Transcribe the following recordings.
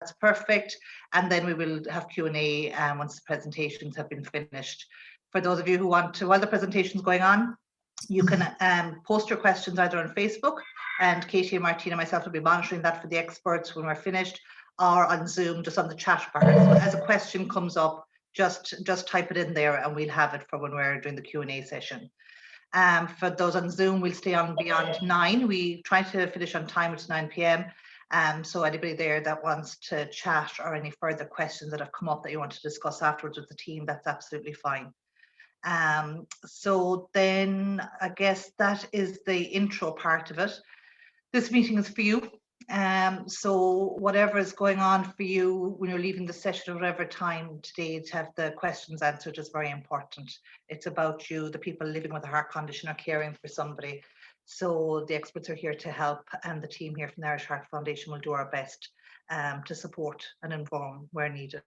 That's perfect. And then we will have Q&A once the presentations have been finished. For those of you who want to, while the presentation is going on, you can post your questions either on Facebook, and Katie and Martina and myself will be monitoring that for the experts when we're finished, or on Zoom, just on the chat bar. So as a question comes up, just type it in there and we'll have it for when we're doing the Q&A session. For those on Zoom, we'll stay on beyond 9. We try to finish on time, it's 9 p.m. So anybody there that wants to chat or any further questions that have come up that you want to discuss afterwards with the team, that's absolutely fine. So then I guess that is the intro part of it. This meeting is for you. So whatever is going on for you when you're leaving the session, or whatever time today, to have the questions answered is very important. It's about you, the people living with a heart condition or caring for somebody. So the experts are here to help, and the team here from the Irish Heart Foundation will do our best to support and inform where needed.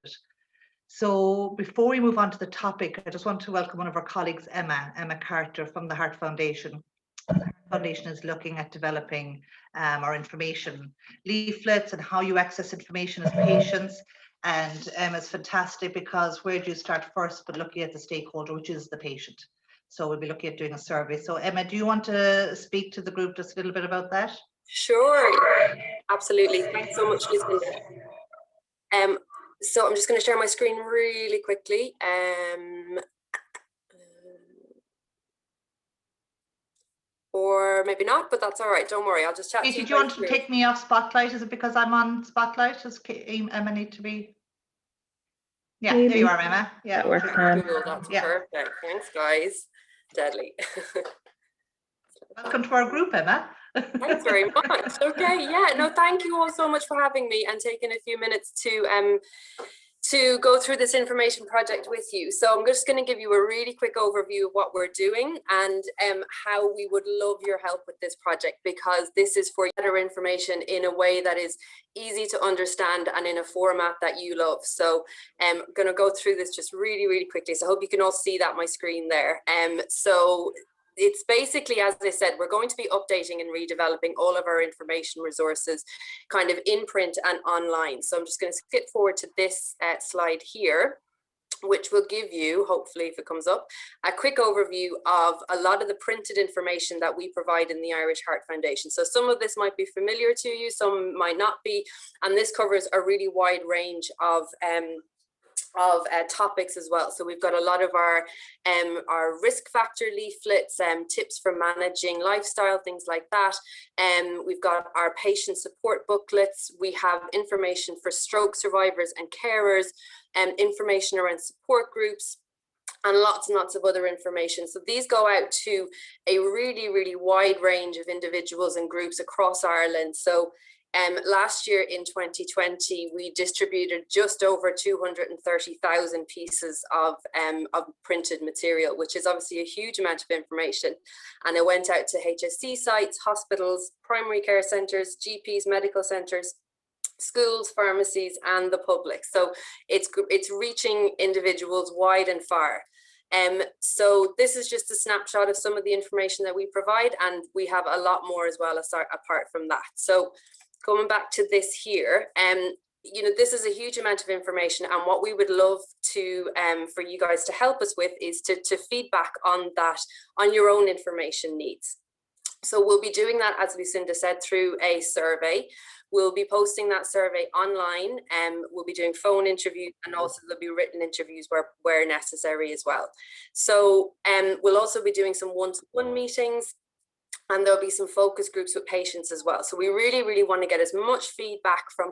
So before we move on to the topic, I just want to welcome one of our colleagues, Emma Carter from the Heart Foundation. The Heart Foundation is looking at developing our information leaflets and how you access information as patients. And Emma's fantastic, because where do you start first but looking at the stakeholder, which is the patient. So we'll be looking at doing a survey. So Emma, do you want to speak to the group just a little bit about that? Sure, absolutely. Thanks so much, Lucinda. So I'm just going to share my screen really quickly. Or maybe not, but that's all right. Don't worry. I'll just chat to you. Did you want to take me off Spotlight? Is it because I'm on Spotlight? Does Emma need to be? Yeah, maybe. There you are, Emma. Yeah, cool. That's perfect. Thanks, guys. Deadly. Welcome to our group, Emma. Thanks very much. Okay, yeah, no, thank you all so much for having me and taking a few minutes to go through this information project with you. So I'm just going to give you a really quick overview of what we're doing and how we would love your help with this project, because this is for better information in a way that is easy to understand and in a format that you love. So I'm going to go through this just really, really quickly. So I hope you can all see that my screen there. So it's basically, as I said, we're going to be updating and redeveloping all of our information resources kind of in print and online. So I'm just going to skip forward to this slide here, which will give you, hopefully if it comes up, a quick overview of a lot of the printed information that we provide in the Irish Heart Foundation. So some of this might be familiar to you, some might not be, and this covers a really wide range of topics as well. So we've got a lot of our risk factor leaflets, tips for managing lifestyle, things like that. We've got our patient support booklets. We have information for stroke survivors and carers, information around support groups, and lots and lots of other information. So these go out to a really, really wide range of individuals and groups across Ireland. So last year in 2020, we distributed just over 230,000 pieces of printed material, which is obviously a huge amount of information. And it went out to HSC sites, hospitals, primary care centres, GPs, medical centres, schools, pharmacies, and the public. So it's reaching individuals wide and far. So this is just a snapshot of some of the information that we provide, and we have a lot more as well apart from that. So coming back to this here, you know, this is a huge amount of information, and what we would love to for you guys to help us with is to feedback on that, on your own information needs. So we'll be doing that, as Lucinda said, through a survey. We'll be posting that survey online, and we'll be doing phone interviews, and also there'll be written interviews where necessary as well. So we'll also be doing some one-to-one meetings, and there'll be some focus groups with patients as well. So we really, really want to get as much feedback from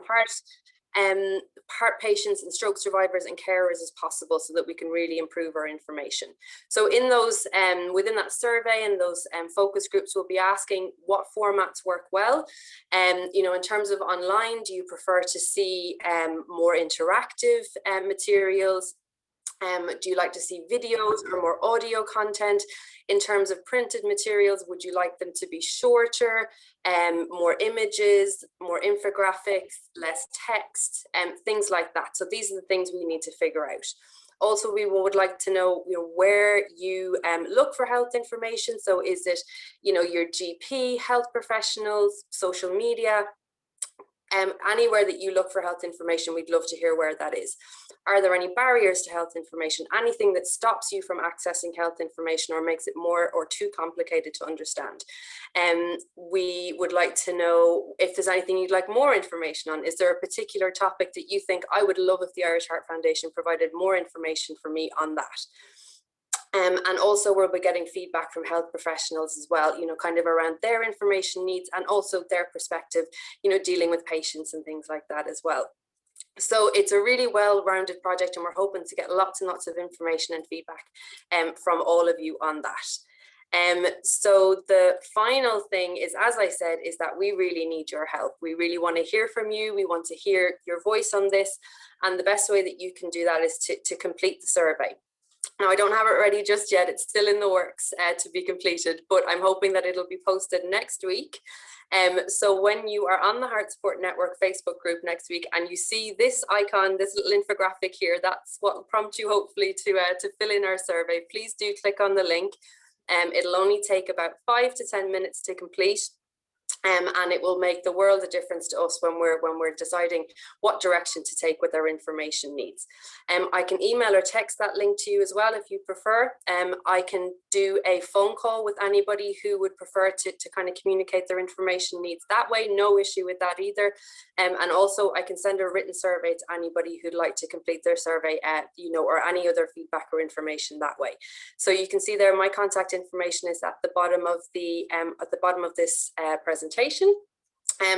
heart patients and stroke survivors and carers as possible, so that we can really improve our information. So in those, within that survey and those focus groups, we'll be asking what formats work well. You know, in terms of online, do you prefer to see more interactive materials? Do you like to see videos or more audio content? In terms of printed materials, would you like them to be shorter, more images, more infographics, less text, things like that? So these are the things we need to figure out. Also, we would like to know, where you look for health information. So is it, your GP, health professionals, social media? Anywhere that you look for health information, we'd love to hear where that is. Are there any barriers to health information? Anything that stops you from accessing health information or makes it more or too complicated to understand? We would like to know if there's anything you'd like more information on. Is there a particular topic that you think I would love if the Irish Heart Foundation provided more information for me on that? And also we'll be getting feedback from health professionals as well, you know, kind of around their information needs and also their perspective, you know, dealing with patients and things like that as well. So it's a really well-rounded project, and we're hoping to get lots and lots of information and feedback from all of you on that. So the final thing is, as I said, is that we really need your help. We really want to hear from you. We want to hear your voice on this. And the best way that you can do that is to complete the survey. Now, I don't have it ready just yet. It's still in the works to be completed, but I'm hoping that it'll be posted next week. So when you are on the Heart Support Network Facebook group next week and you see this icon, this little infographic here, that's what will prompt you hopefully to fill in our survey. Please do click on the link. It'll only take about 5 to 10 minutes to complete. And it will make the world a difference to us when we're deciding what direction to take with our information needs. I can email or text that link to you as well if you prefer. I can do a phone call with anybody who would prefer to kind of communicate their information needs that way. No issue with that either. And also I can send a written survey to anybody who'd like to complete their survey, you know, or any other feedback or information that way. So you can see there my contact information is at the bottom of this presentation.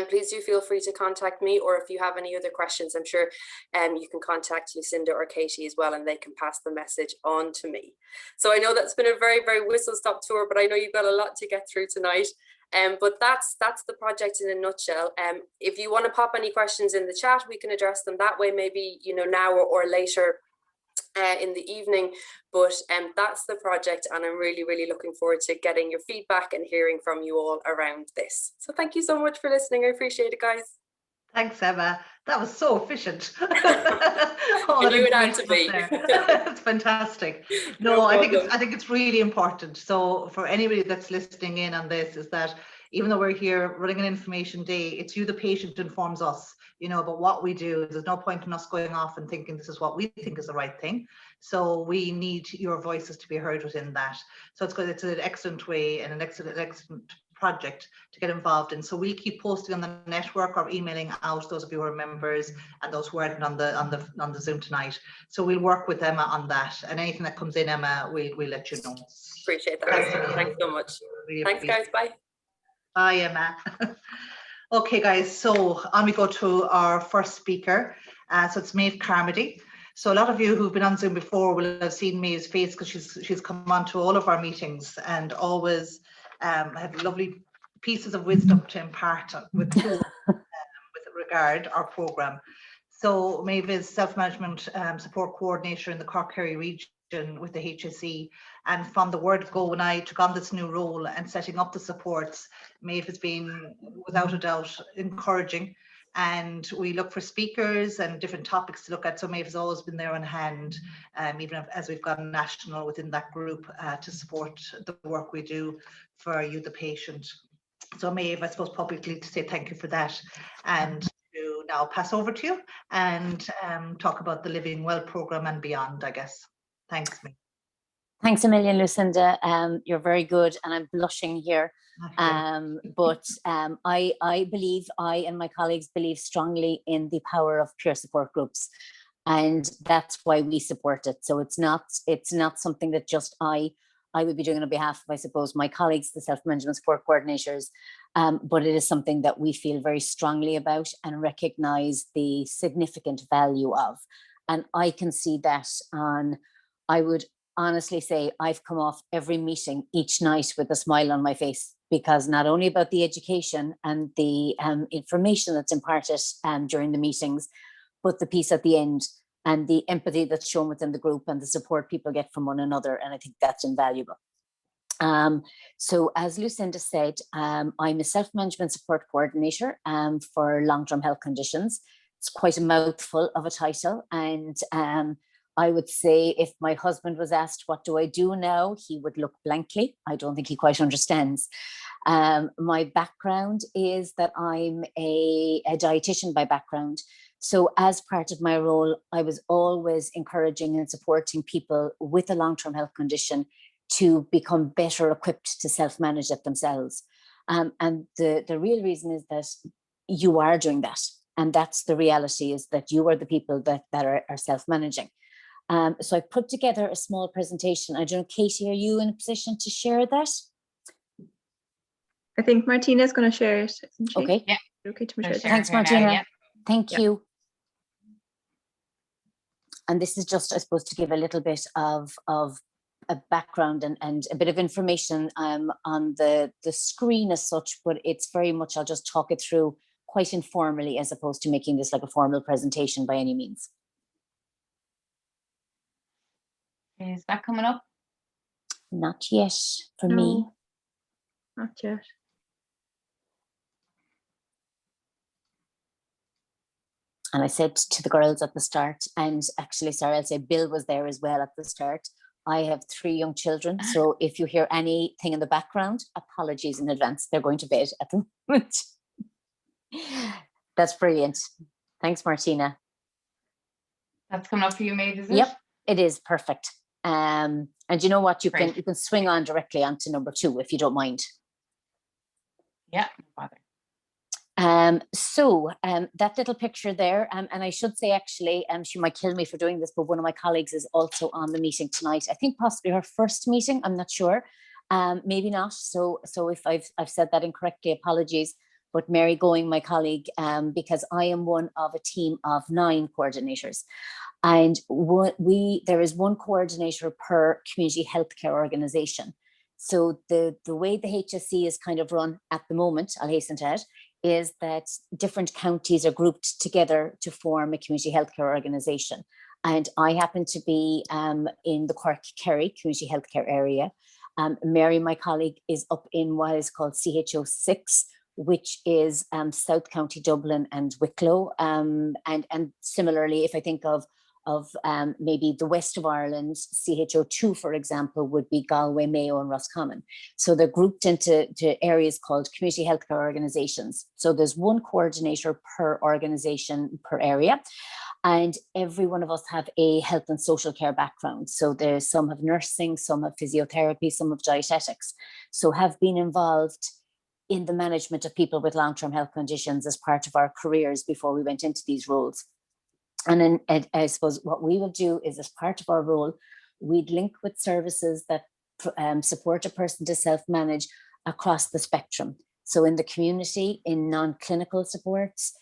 Please do feel free to contact me, or if you have any other questions, I'm sure you can contact Lucinda or Katie as well, and they can pass the message on to me. So I know that's been a very, very whistle-stop tour, but I know you've got a lot to get through tonight. But that's the project in a nutshell. If you want to pop any questions in the chat, we can address them that way, maybe, you know, now or later in the evening, but that's the project, and I'm really, really looking forward to getting your feedback and hearing from you all around this. So thank you so much for listening. I appreciate it, guys. Thanks, Emma. That was so efficient. You knew it had to be. It's fantastic. No, I think it's really important. So for anybody that's listening in on this, is that even though we're here running an information day, it's you, the patient, informs us, you know, about what we do. There's no point in us going off and thinking this is what we think is the right thing. So we need your voices to be heard within that. So it's an excellent way and an excellent project to get involved in. So we'll keep posting on the network or emailing out those of you who are members and those who aren't on the Zoom tonight. So we'll work with Emma on that, and anything that comes in, Emma, we'll let you know. Appreciate that. Thanks so much. Really thanks, guys. Bye. Bye, Emma. Okay, guys, so on we go to our first speaker. So it's Maeve Carmody. So a lot of you who've been on Zoom before will have seen Maeve's face, because she's come on to all of our meetings and always have lovely pieces of wisdom to impart with regard our programme. So Maeve is self-management support coordinator in the Cork Kerry region with the HSE, and from the word go, when I took on this new role and setting up the supports, Maeve has been without a doubt encouraging, and we look for speakers and different topics to look at. So Maeve has always been there on hand, even as we've gone national within that group to support the work we do for you, the patient. So Maeve, I suppose publicly to say thank you for that, and to now pass over to you and talk about the Living Well programme and beyond, I guess. Thanks, Maeve. Thanks a million, Lucinda. You're very good, and I'm blushing here. But I believe, I and my colleagues believe strongly in the power of peer support groups, and that's why we support it. So it's not something that just I would be doing on behalf of, I suppose, my colleagues, the self-management support coordinators, but it is something that we feel very strongly about and recognise the significant value of. And I can see that I would honestly say I've come off every meeting each night with a smile on my face, because not only about the education and the information that's imparted during the meetings, but the piece at the end and the empathy that's shown within the group and the support people get from one another. And I think that's invaluable. So as Lucinda said, I'm a self-management support coordinator for long-term health conditions. It's quite a mouthful of a title, and I would say if my husband was asked, what do I do now? He would look blankly. I don't think he quite understands. My background is that I'm a dietitian by background. So as part of my role, I was always encouraging and supporting people with a long-term health condition to become better equipped to self-manage it themselves. And the real reason is that you are doing that. And that's the reality, is that you are the people that are self-managing. So I put together a small presentation. I don't know, Katie, are you in a position to share that? I think Martina's going to share it, isn't she? Okay. Yeah. Okay, to share. Thanks, Martina. Yeah. Thank Yeah. you. And this is just, I suppose, to give a little bit of a background and a bit of information on the screen as such, but it's very much, I'll just talk it through quite informally as opposed to making this like a formal presentation by any means. Is that coming up? Not yet for me. No, not yet. And I said to the girls at the start, and actually, sorry, I'll say Bill was there as well at the start. I have 3 young children. So if you hear anything in the background, apologies in advance. They're going to bed at the moment. That's brilliant. Thanks, Martina. That's coming up for you, Maeve, is it? Yep, it is perfect. And you know what? You Great. can swing on directly onto number 2 if you don't mind. Yeah, no bother. So that little picture there, and I should say actually, she might kill me for doing this, but one of my colleagues is also on the meeting tonight. I think possibly her first meeting, I'm not sure, maybe not. So if I've said that incorrectly, apologies. But Mary Going, my colleague, because I am one of a team of 9 coordinators. And there is 1 coordinator per community healthcare organisation. So the way the HSE is kind of run at the moment, I'll hasten to add, is that different counties are grouped together to form a community healthcare organisation. And I happen to be in the Cork-Kerry community healthcare area. Mary, my colleague, is up in what is called CHO6, which is South County Dublin and Wicklow. And similarly, if I think of maybe the west of Ireland, CHO2, for example, would be Galway, Mayo and Roscommon. So they're grouped into areas called community healthcare organisations. So there's 1 coordinator per organisation per area. And every one of us have a health and social care background. So there's some have nursing, some have physiotherapy, some have dietetics. So have been involved in the management of people with long-term health conditions as part of our careers before we went into these roles. And then I suppose what we will do is, as part of our role, we'd link with services that support a person to self-manage across the spectrum. So in the community, in non-clinical supports,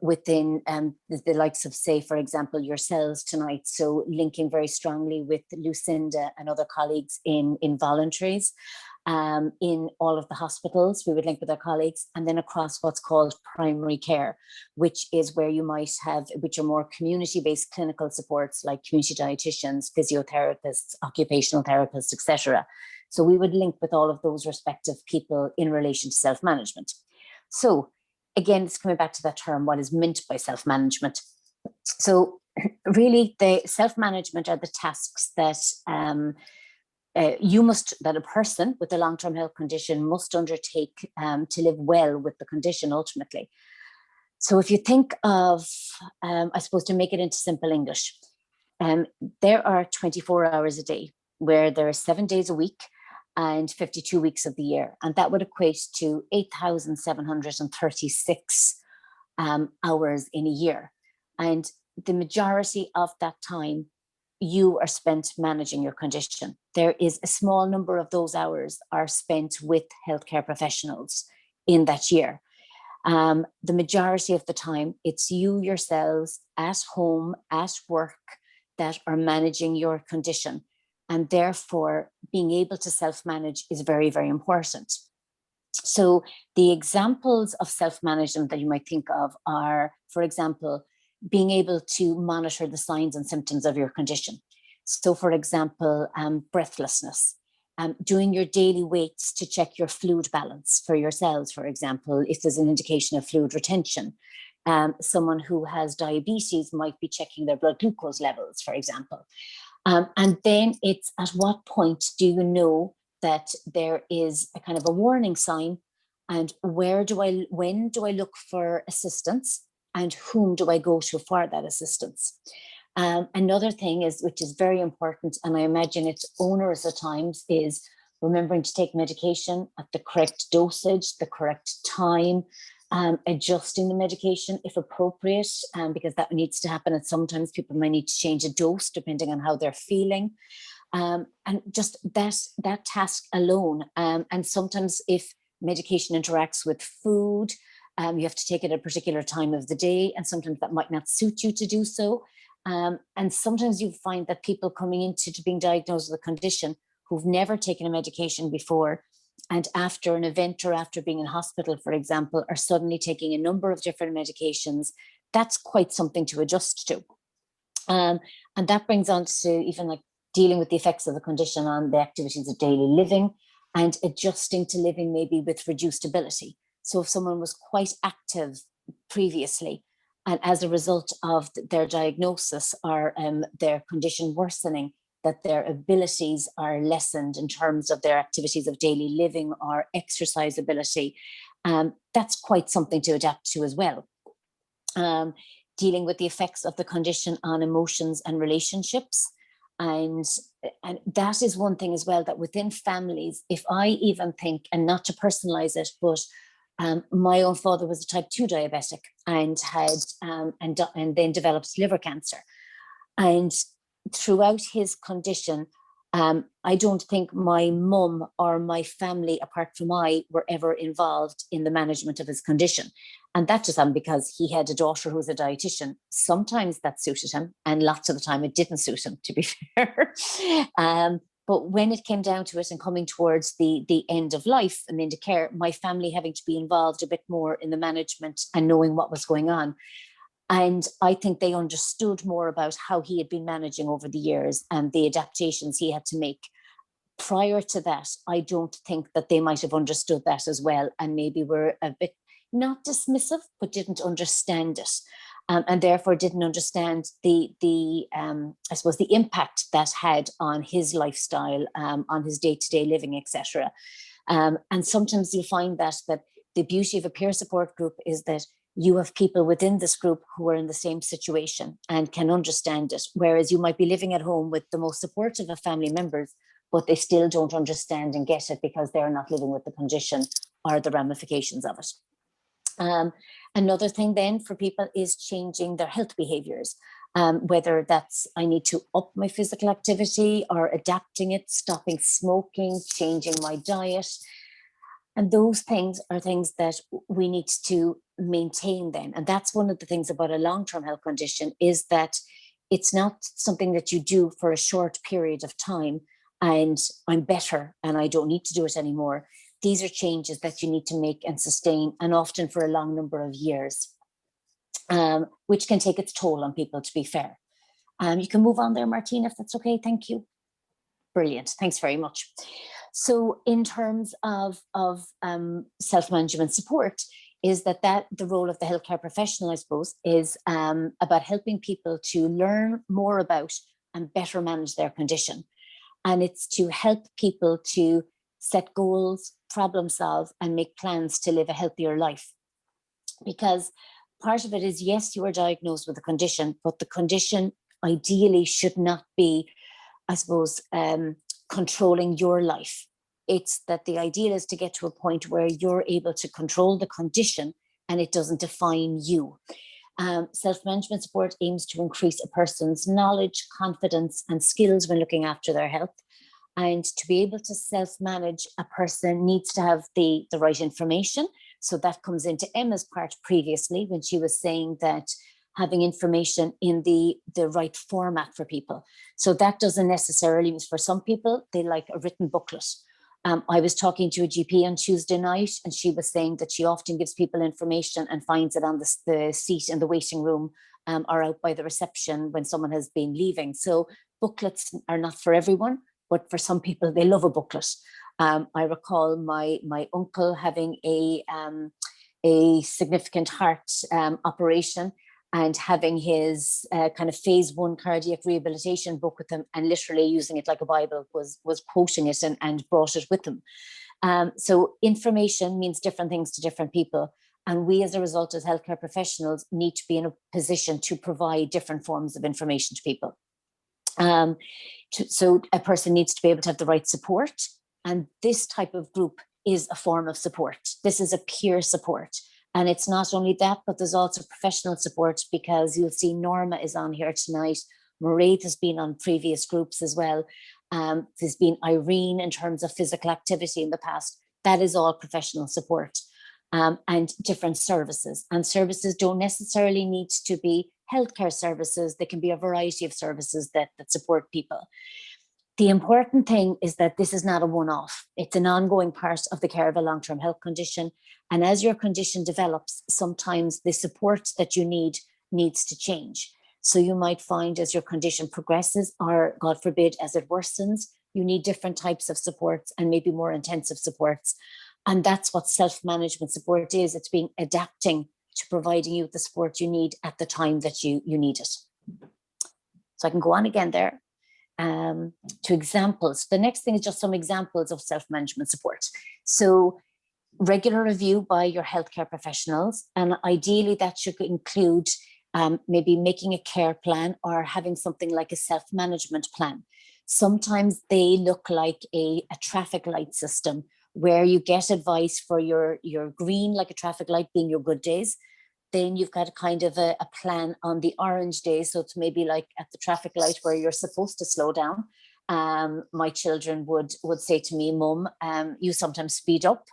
within the likes of, say, for example, yourselves tonight. So linking very strongly with Lucinda and other colleagues in voluntaries. In all of the hospitals, we would link with our colleagues, and then across what's called primary care, which is where you might have, which are more community-based clinical supports like community dietitians, physiotherapists, occupational therapists, etc. So we would link with all of those respective people in relation to self-management. So again, it's coming back to that term, what is meant by self-management. So really, the self-management are the tasks that that a person with a long-term health condition must undertake to live well with the condition ultimately. So if you think of, I suppose, to make it into simple English, there are 24 hours a day, where there are 7 days a week and 52 weeks of the year. And that would equate to 8,736 hours in a year. And the majority of that time you are spent managing your condition. There is a small number of those hours are spent with healthcare professionals in that year. The majority of the time, it's you yourselves at home, at work, that are managing your condition. And therefore, being able to self-manage is very, very important. So the examples of self-management that you might think of are, for example, being able to monitor the signs and symptoms of your condition. So for example, breathlessness, doing your daily weights to check your fluid balance for yourselves, for example, if there's an indication of fluid retention, Someone who has diabetes might be checking their blood glucose levels, for example. And then it's at what point do you know that there is a kind of a warning sign, and when do I look for assistance, and whom do I go to for that assistance? Another thing is, which is very important, and I imagine it's onerous at times, is remembering to take medication at the correct dosage, the correct time, adjusting the medication if appropriate, because that needs to happen. And sometimes people might need to change a dose depending on how they're feeling. And just that task alone. And sometimes if medication interacts with food, you have to take it at a particular time of the day, and sometimes that might not suit you to do so. And sometimes you find that people coming into being diagnosed with a condition who've never taken a medication before, and after an event or after being in hospital, for example, are suddenly taking a number of different medications. That's quite something to adjust to. And that brings on to even like dealing with the effects of the condition on the activities of daily living, and adjusting to living maybe with reduced ability. So if someone was quite active previously, and as a result of their diagnosis or their condition worsening, that their abilities are lessened in terms of their activities of daily living or exercise ability, that's quite something to adapt to as well. Dealing with the effects of the condition on emotions and relationships. And that is one thing as well, that within families, if I even think, and not to personalize it, but my own father was a type 2 diabetic and had and then developed liver cancer. And throughout his condition, I don't think my mum or my family, apart from I, were ever involved in the management of his condition. And that just happened because he had a daughter who was a dietitian. Sometimes that suited him, and lots of the time it didn't suit him, to be fair. But when it came down to it and coming towards the end of life and into care, my family having to be involved a bit more in the management and knowing what was going on. And I think they understood more about how he had been managing over the years and the adaptations he had to make. Prior to that, I don't think that they might have understood that as well, and maybe were a bit not dismissive, but didn't understand it. And therefore didn't understand the I suppose the impact that had on his lifestyle, on his day-to-day living, etc. And sometimes you find that the beauty of a peer support group is that you have people within this group who are in the same situation and can understand it, whereas you might be living at home with the most supportive of family members, but they still don't understand and get it because they're not living with the condition or the ramifications of it. Another thing then for people is changing their health behaviors, whether that's I need to up my physical activity or adapting it, stopping smoking, changing my diet. And those things are things that we need to maintain then. And that's one of the things about a long-term health condition, is that it's not something that you do for a short period of time and I'm better and I don't need to do it anymore. These are changes that you need to make and sustain, and often for a long number of years, which can take its toll on people, to be fair. You can move on there, Martine, if that's okay. Thank you. Brilliant. Thanks very much. So in terms of self-management support, is that the role of the healthcare professional, I suppose, is about helping people to learn more about and better manage their condition. And it's to help people to set goals, problem solve, and make plans to live a healthier life. Because part of it is, yes, you are diagnosed with a condition, but the condition ideally should not be, I suppose, controlling your life. It's that the ideal is to get to a point where you're able to control the condition and it doesn't define you. Self-management support aims to increase a person's knowledge, confidence, and skills when looking after their health. And to be able to self-manage, a person needs to have the right information. So that comes into Emma's part previously when she was saying that having information in the right format for people. So that doesn't necessarily mean, for some people, they like a written booklet. I was talking to a GP on Tuesday night, and she was saying that she often gives people information and finds it on the seat in the waiting room or out by the reception when someone has been leaving. So booklets are not for everyone, but for some people, they love a booklet. I recall my uncle having a a significant heart operation, and having his kind of phase 1 cardiac rehabilitation book with him, and literally using it like a Bible, was quoting it and brought it with him. So information means different things to different people. And we, as a result, as healthcare professionals, need to be in a position to provide different forms of information to people. So a person needs to be able to have the right support. And this type of group is a form of support. This is a peer support. And it's not only that, but there's also professional support, because you'll see Norma is on here tonight. Mairead has been on previous groups as well. There's been Irene in terms of physical activity in the past. That is all professional support, and different services. And services don't necessarily need to be healthcare services. They can be a variety of services that support people. The important thing is that this is not a one-off. It's an ongoing part of the care of a long-term health condition. And as your condition develops, sometimes the support that you need needs to change. So you might find as your condition progresses, or God forbid, as it worsens, you need different types of supports and maybe more intensive supports. And that's what self-management support is. It's being adapting to providing you the support you need at the time that you need it. So I can go on again there. To examples. The next thing is just some examples of self-management support. So regular review by your healthcare professionals, and ideally that should include maybe making a care plan or having something like a self-management plan. Sometimes they look like a traffic light system, where you get advice for your green, like a traffic light being your good days. Then you've got a kind of a plan on the orange days. So it's maybe like at the traffic light where you're supposed to slow down. My children would say to me, Mum, you sometimes speed up.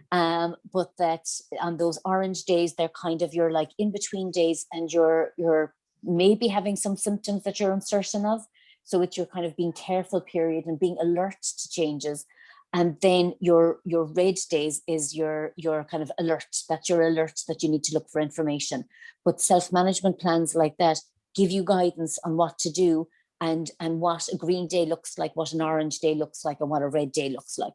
But that on those orange days, they're kind of your like in between days, and you're maybe having some symptoms that you're uncertain of. So it's your kind of being careful period and being alert to changes. And then your red days is your kind of alert. That's your alert that you need to look for information. But self-management plans like that give you guidance on what to do, and what a green day looks like, what an orange day looks like, and what a red day looks like.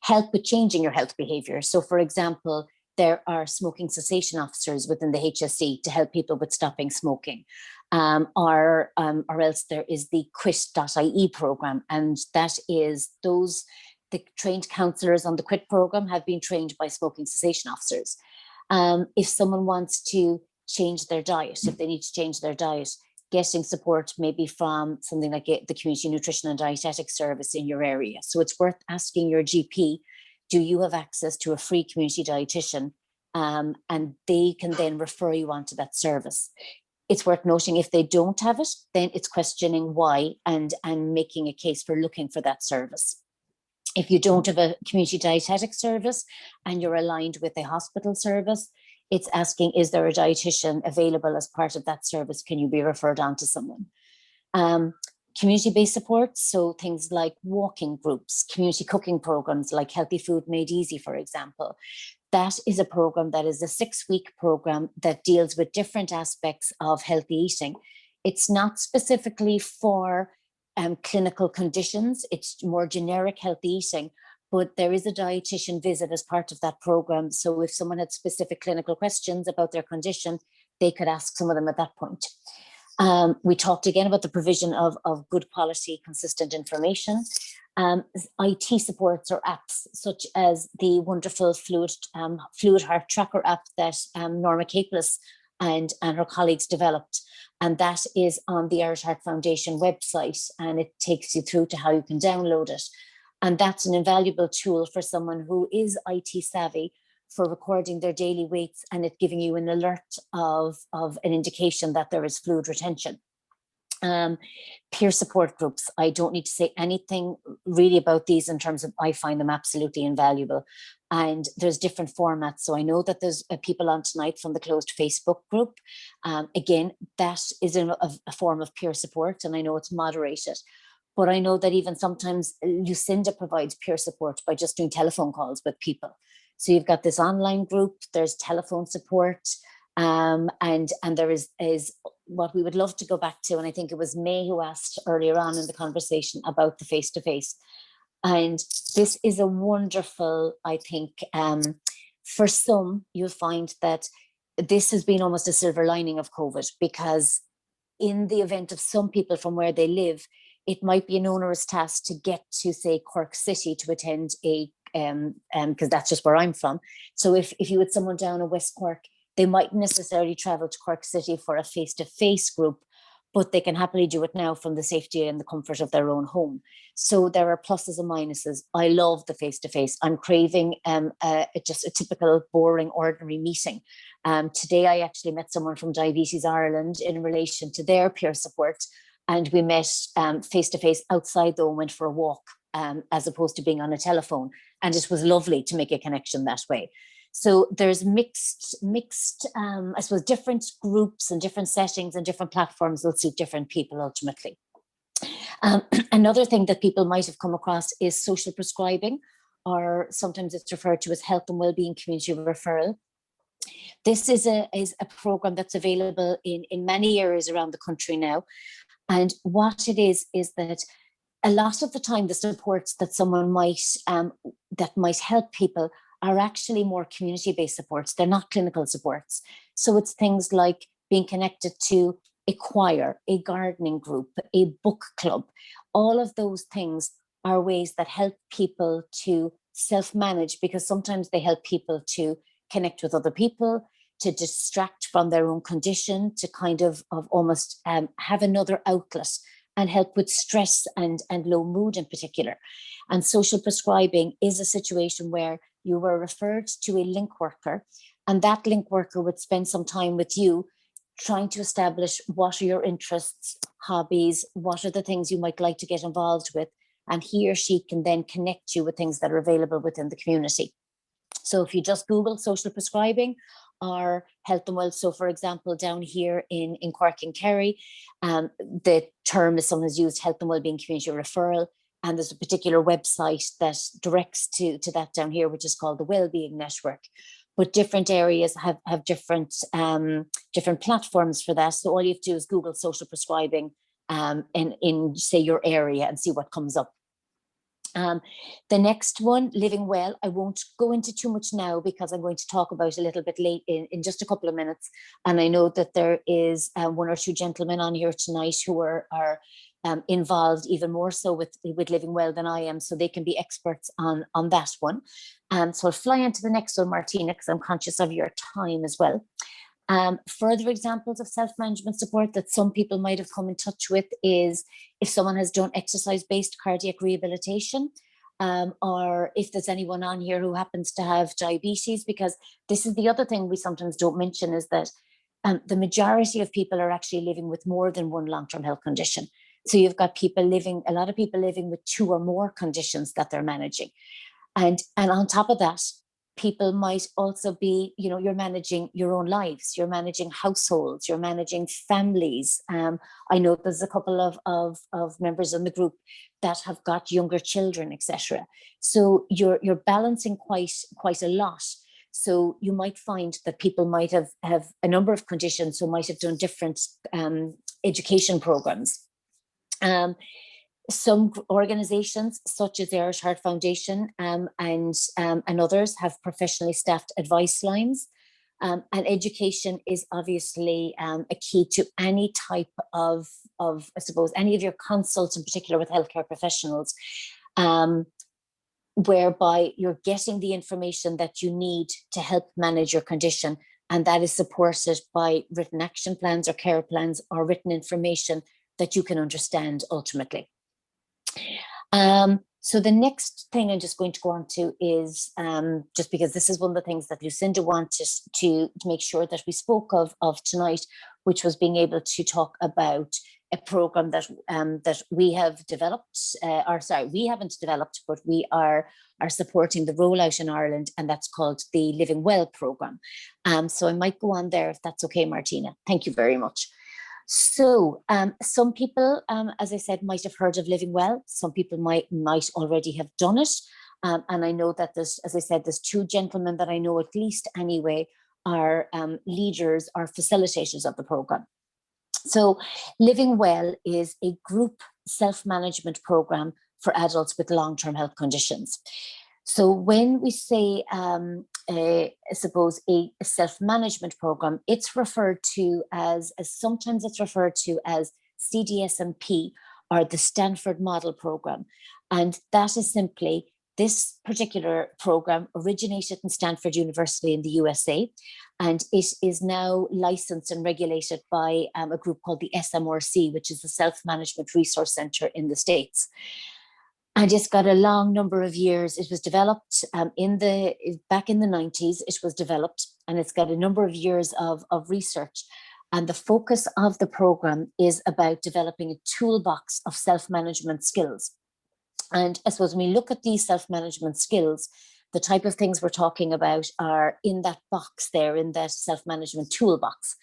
Help with changing your health behavior. So for example, there are smoking cessation officers within the HSE to help people with stopping smoking. Or else there is the quit.ie program, and that is the trained counsellors on the quit program have been trained by smoking cessation officers. If someone wants to change their diet, if they need to change their diet, getting support maybe from something like the Community Nutrition and Dietetic Service in your area. So it's worth asking your GP, do you have access to a free community dietitian? And they can then refer you on to that service. It's worth noting if they don't have it, then it's questioning why and making a case for looking for that service. If you don't have a community dietetic service and you're aligned with a hospital service, it's asking, is there a dietitian available as part of that service? Can you be referred on to someone? Community-based support, so things like walking groups, community cooking programs like Healthy Food Made Easy, for example. That is a program that is a 6-week program that deals with different aspects of healthy eating. It's not specifically for clinical conditions, it's more generic healthy eating, but there is a dietitian visit as part of that program. So if someone had specific clinical questions about their condition, they could ask some of them at that point. We talked again about the provision of good quality, consistent information. IT supports or apps such as the wonderful Fluid Heart Tracker app that Norma Capeless and her colleagues developed. And that is on the Irish Heart Foundation website, and it takes you through to how you can download it. And that's an invaluable tool for someone who is IT savvy for recording their daily weights, and it giving you an alert of an indication that there is fluid retention. Peer support groups. I don't need to say anything really about these in terms of I find them absolutely invaluable. And there's different formats. So I know that there's people on tonight from the closed Facebook group. Again, that is a form of peer support, and I know it's moderated. But I know that even sometimes Lucinda provides peer support by just doing telephone calls with people. So you've got this online group, there's telephone support, and there is what we would love to go back to, and I think it was May who asked earlier on in the conversation about the face-to-face. And this is a wonderful, I think, For some, you'll find that this has been almost a silver lining of COVID, because in the event of some people from where they live, it might be an onerous task to get to, say, Cork City to attend a, because that's just where I'm from. So if you had someone down in West Cork, they mightn't necessarily travel to Cork City for a face-to-face group, but they can happily do it now from the safety and the comfort of their own home. So there are pluses and minuses. I love the face-to-face. I'm craving just a typical boring, ordinary meeting. Today, I actually met someone from Diabetes Ireland in relation to their peer support, and we met face-to-face outside though and went for a walk, as opposed to being on a telephone. And it was lovely to make a connection that way. So there's mixed, I suppose, different groups and different settings and different platforms will suit different people ultimately. Another thing that people might have come across is social prescribing, or sometimes it's referred to as health and wellbeing community referral. This is a program that's available in many areas around the country now. And what it is that a lot of the time the supports that someone might help people are actually more community-based supports. They're not clinical supports. So it's things like being connected to a choir, a gardening group, a book club. All of those things are ways that help people to self-manage, because sometimes they help people to connect with other people, to distract from their own condition, to kind of almost have another outlet and help with stress and low mood in particular. And social prescribing is a situation where you were referred to a link worker, and that link worker would spend some time with you trying to establish what are your interests, hobbies, what are the things you might like to get involved with, and he or she can then connect you with things that are available within the community. So if you just Google social prescribing or health and well, so for example, down here in Cork and Kerry, the term is sometimes used, health and wellbeing community referral, and there's a particular website that directs to that down here, which is called the Wellbeing Network. But different areas have different platforms for that. So all you have to do is Google social prescribing in say your area and see what comes up. The next one, Living Well, I won't go into too much now because I'm going to talk about a little bit late in just a couple of minutes. And I know that there is one or two gentlemen on here tonight who are involved even more so with Living Well than I am, so they can be experts on that one. So I'll fly into the next one, Martina, because I'm conscious of your time as well. Further examples of self-management support that some people might have come in touch with is if someone has done exercise-based cardiac rehabilitation, or if there's anyone on here who happens to have diabetes, because this is the other thing we sometimes don't mention, is that the majority of people are actually living with more than one long-term health condition. So you've got a lot of people living with two or more conditions that they're managing. And on top of that, people might also be, you're managing your own lives, you're managing households, you're managing families. I know there's a couple of members in the group that have got younger children, etc. So you're balancing quite a lot. So you might find that people might have a number of conditions, who might have done different education programs. Some organizations, such as the Irish Heart Foundation and others, have professionally staffed advice lines. And education is obviously a key to any type of, I suppose, any of your consults, in particular with healthcare professionals, whereby you're getting the information that you need to help manage your condition. And that is supported by written action plans or care plans or written information that you can understand ultimately. So the next thing I'm just going to go on to is, just because this is one of the things that Lucinda wanted to make sure that we spoke of tonight, which was being able to talk about a program that we have developed, we haven't developed, but we are supporting the rollout in Ireland, and that's called the Living Well program. So I might go on there if that's okay, Martina. Thank you very much. So some people, as I said, might have heard of Living Well. Some people might already have done it. And I know that there's, as I said, there's two gentlemen that I know at least anyway are leaders or facilitators of the program. So Living Well is a group self-management program for adults with long-term health conditions. So when we say I suppose, a self-management program, it's referred to as sometimes it's referred to as CDSMP, or the Stanford Model Program. And that is simply, this particular program originated in Stanford University in the USA, and it is now licensed and regulated by a group called the SMRC, which is the Self-Management Resource Center in the States. And it's got a long number of years. It was developed back in the 90s, it was developed, and it's got a number of years of research. And the focus of the program is about developing a toolbox of self-management skills. And I suppose when we look at these self-management skills, the type of things we're talking about are in that box there, in that self-management toolbox.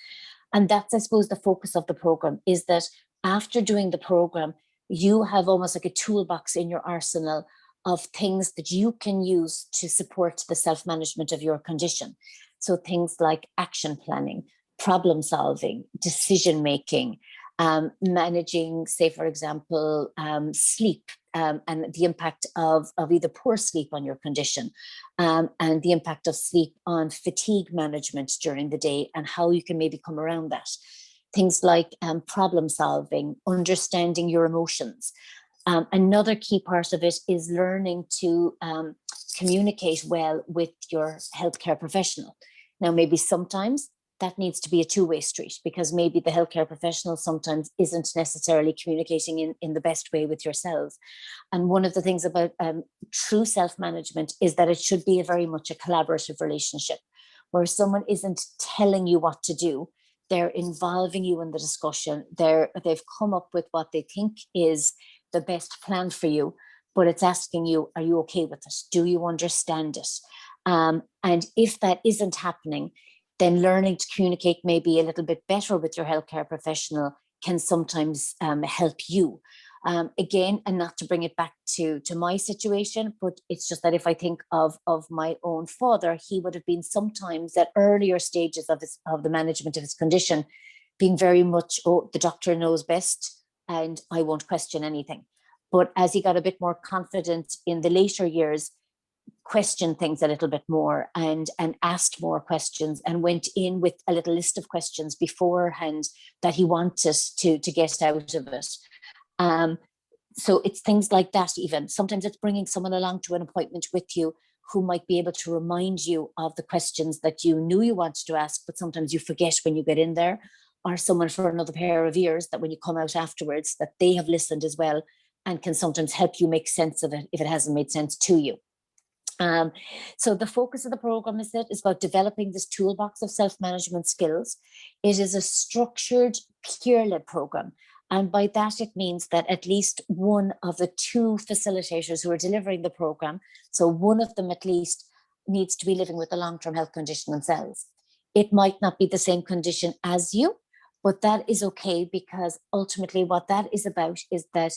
And that's, I suppose, the focus of the program, is that after doing the program, you have almost like a toolbox in your arsenal of things that you can use to support the self-management of your condition. So things like action planning, problem solving, decision making, managing, say, for example, sleep, and the impact of either poor sleep on your condition, and the impact of sleep on fatigue management during the day, and how you can maybe come around that. Things like problem solving, understanding your emotions. Another key part of it is learning to communicate well with your healthcare professional. Now, maybe sometimes that needs to be a two-way street, because maybe the healthcare professional sometimes isn't necessarily communicating in the best way with yourselves. And one of the things about true self-management is that it should be very much a collaborative relationship, where someone isn't telling you what to do, they're involving you in the discussion. They've come up with what they think is the best plan for you, but it's asking you, are you okay with it? Do you understand it? And if that isn't happening, then learning to communicate maybe a little bit better with your healthcare professional can sometimes help you. Again, and not to bring it back to my situation, but it's just that if I think of my own father, he would have been sometimes at earlier stages of the management of his condition, being very much, oh, the doctor knows best and I won't question anything. But as he got a bit more confident in the later years, questioned things a little bit more and asked more questions, and went in with a little list of questions beforehand that he wanted to get out of it. So it's things like that. Even sometimes it's bringing someone along to an appointment with you who might be able to remind you of the questions that you knew you wanted to ask, but sometimes you forget when you get in there, or someone for another pair of ears that when you come out afterwards, that they have listened as well and can sometimes help you make sense of it if it hasn't made sense to you. So the focus of the program is about developing this toolbox of self-management skills. It is a structured, peer-led program. And by that, it means that at least one of the two facilitators who are delivering the program, so one of them at least, needs to be living with a long-term health condition themselves. It might not be the same condition as you, but that is okay, because ultimately what that is about is that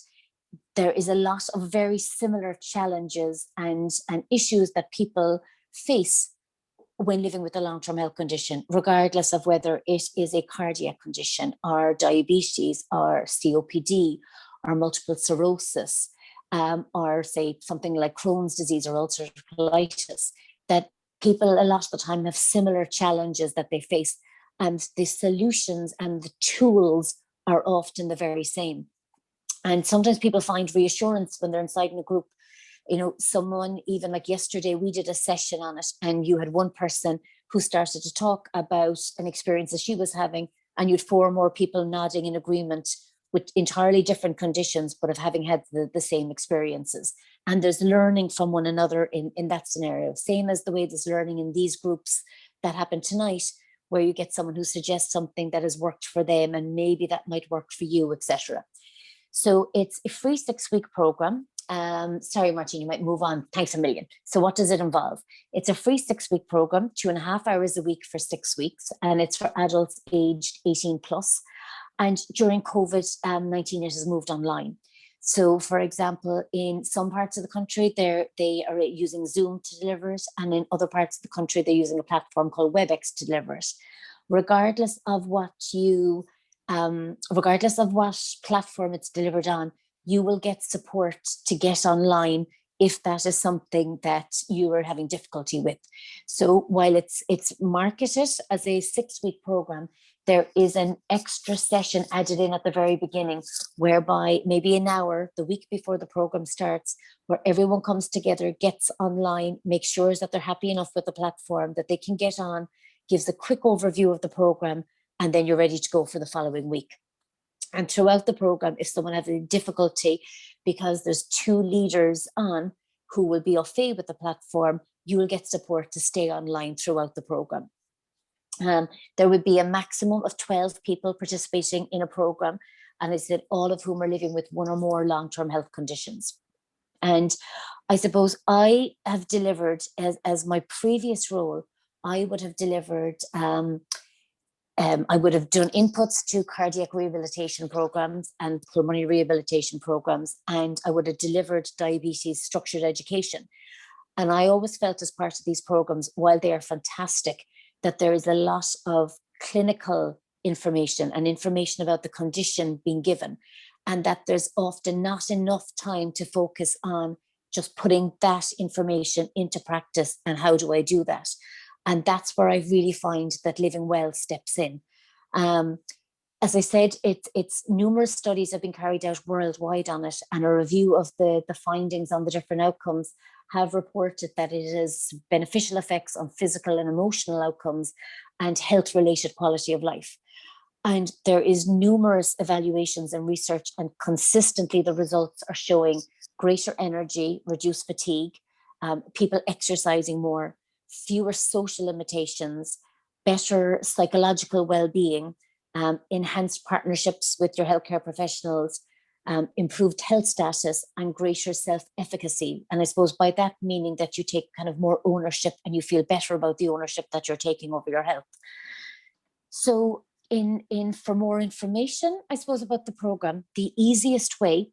there is a lot of very similar challenges and issues that people face when living with a long-term health condition, regardless of whether it is a cardiac condition or diabetes or COPD or multiple sclerosis, or say something like Crohn's disease or ulcerative colitis, that people a lot of the time have similar challenges that they face, and the solutions and the tools are often the very same. And sometimes people find reassurance when they're inside in a group. You know, someone, even like yesterday, we did a session on it, and you had one person who started to talk about an experience that she was having, and you'd 4 more people nodding in agreement with entirely different conditions, but of having had the same experiences. And there's learning from one another in that scenario, same as the way there's learning in these groups that happen tonight, where you get someone who suggests something that has worked for them, and maybe that might work for you, etc. So it's a free 6-week program. Sorry, Martin, you might move on. Thanks a million. So what does it involve? It's a free 6-week program, 2.5 hours a week for 6 weeks, and it's for adults aged 18 plus. And during COVID-19, it has moved online. So, for example, in some parts of the country, they are using Zoom to deliver it, and in other parts of the country, they're using a platform called WebEx to deliver it. Regardless of what platform it's delivered on, you will get support to get online if that is something that you are having difficulty with. So while it's marketed as a 6-week program, there is an extra session added in at the very beginning, whereby maybe an hour the week before the program starts, where everyone comes together, gets online, makes sure that they're happy enough with the platform that they can get on, gives a quick overview of the program, and then you're ready to go for the following week. And throughout the program, if someone has a difficulty, because there's 2 leaders on who will be au fait with the platform, you will get support to stay online throughout the program. There would be a maximum of 12 people participating in a program, and I said all of whom are living with one or more long-term health conditions. And I suppose I have delivered, as my previous role, I would have delivered, I would have done inputs to cardiac rehabilitation programs and pulmonary rehabilitation programs, and I would have delivered diabetes structured education. And I always felt, as part of these programs, while they are fantastic, that there is a lot of clinical information and information about the condition being given, and that there's often not enough time to focus on just putting that information into practice and how do I do that. And that's where I really find that Living Well steps in. As I said, it's numerous studies have been carried out worldwide on it, and a review of the findings on the different outcomes have reported that it has beneficial effects on physical and emotional outcomes and health-related quality of life. And there is numerous evaluations and research, and consistently the results are showing greater energy, reduced fatigue, people exercising more, fewer social limitations, better psychological well-being, enhanced partnerships with your healthcare professionals, improved health status, and greater self-efficacy. And I suppose by that meaning that you take kind of more ownership and you feel better about the ownership that you're taking over your health. So for more information, I suppose, about the program, the easiest way,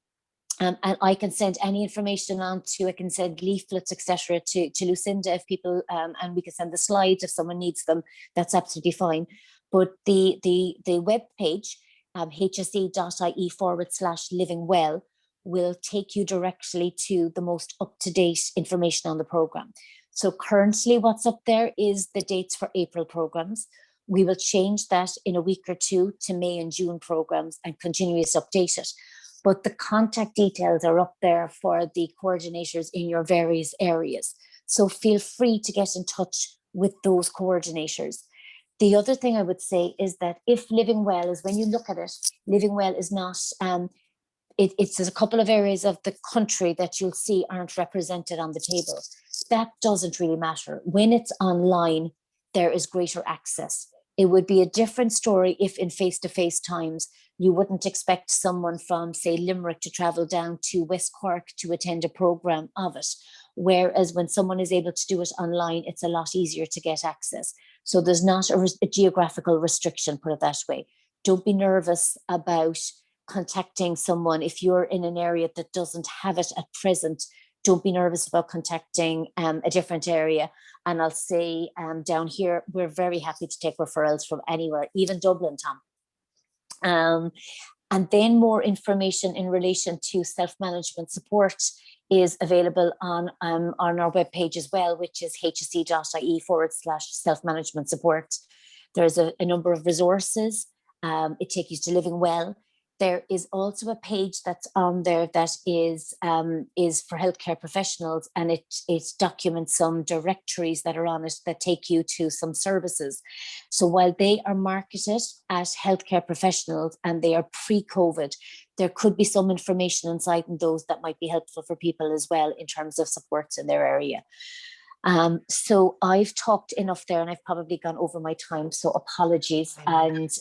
and I can send any information on to, I can send leaflets, etc., to Lucinda if people, and we can send the slides if someone needs them. That's absolutely fine. But the web page, hse.ie/living well, will take you directly to the most up-to-date information on the program. So currently what's up there is the dates for April programs. We will change that in a week or two to May and June programs and continuously update it. But the contact details are up there for the coordinators in your various areas. So feel free to get in touch with those coordinators. The other thing I would say is that if Living Well is, when you look at it, Living Well is not, it's a couple of areas of the country that you'll see aren't represented on the table. That doesn't really matter. When it's online, there is greater access. It would be a different story if in face-to-face times, you wouldn't expect someone from, say, Limerick to travel down to West Cork to attend a program of it. Whereas when someone is able to do it online, it's a lot easier to get access. So there's not a geographical restriction, put it that way. Don't be nervous about contacting someone if you're in an area that doesn't have it at present. Don't be nervous about contacting a different area. And I'll say down here, we're very happy to take referrals from anywhere, even Dublin, Tom. And then more information in relation to self-management support is available on our webpage as well, which is hse.ie/self-management support. There's a number of resources. It takes you to Living Well. There is also a page that's on there that is for healthcare professionals, and it documents some directories that are on it that take you to some services. So while they are marketed as healthcare professionals and they are pre-COVID, there could be some information inside in those that might be helpful for people as well in terms of supports in their area. So I've talked enough there, and I've probably gone over my time, so apologies. And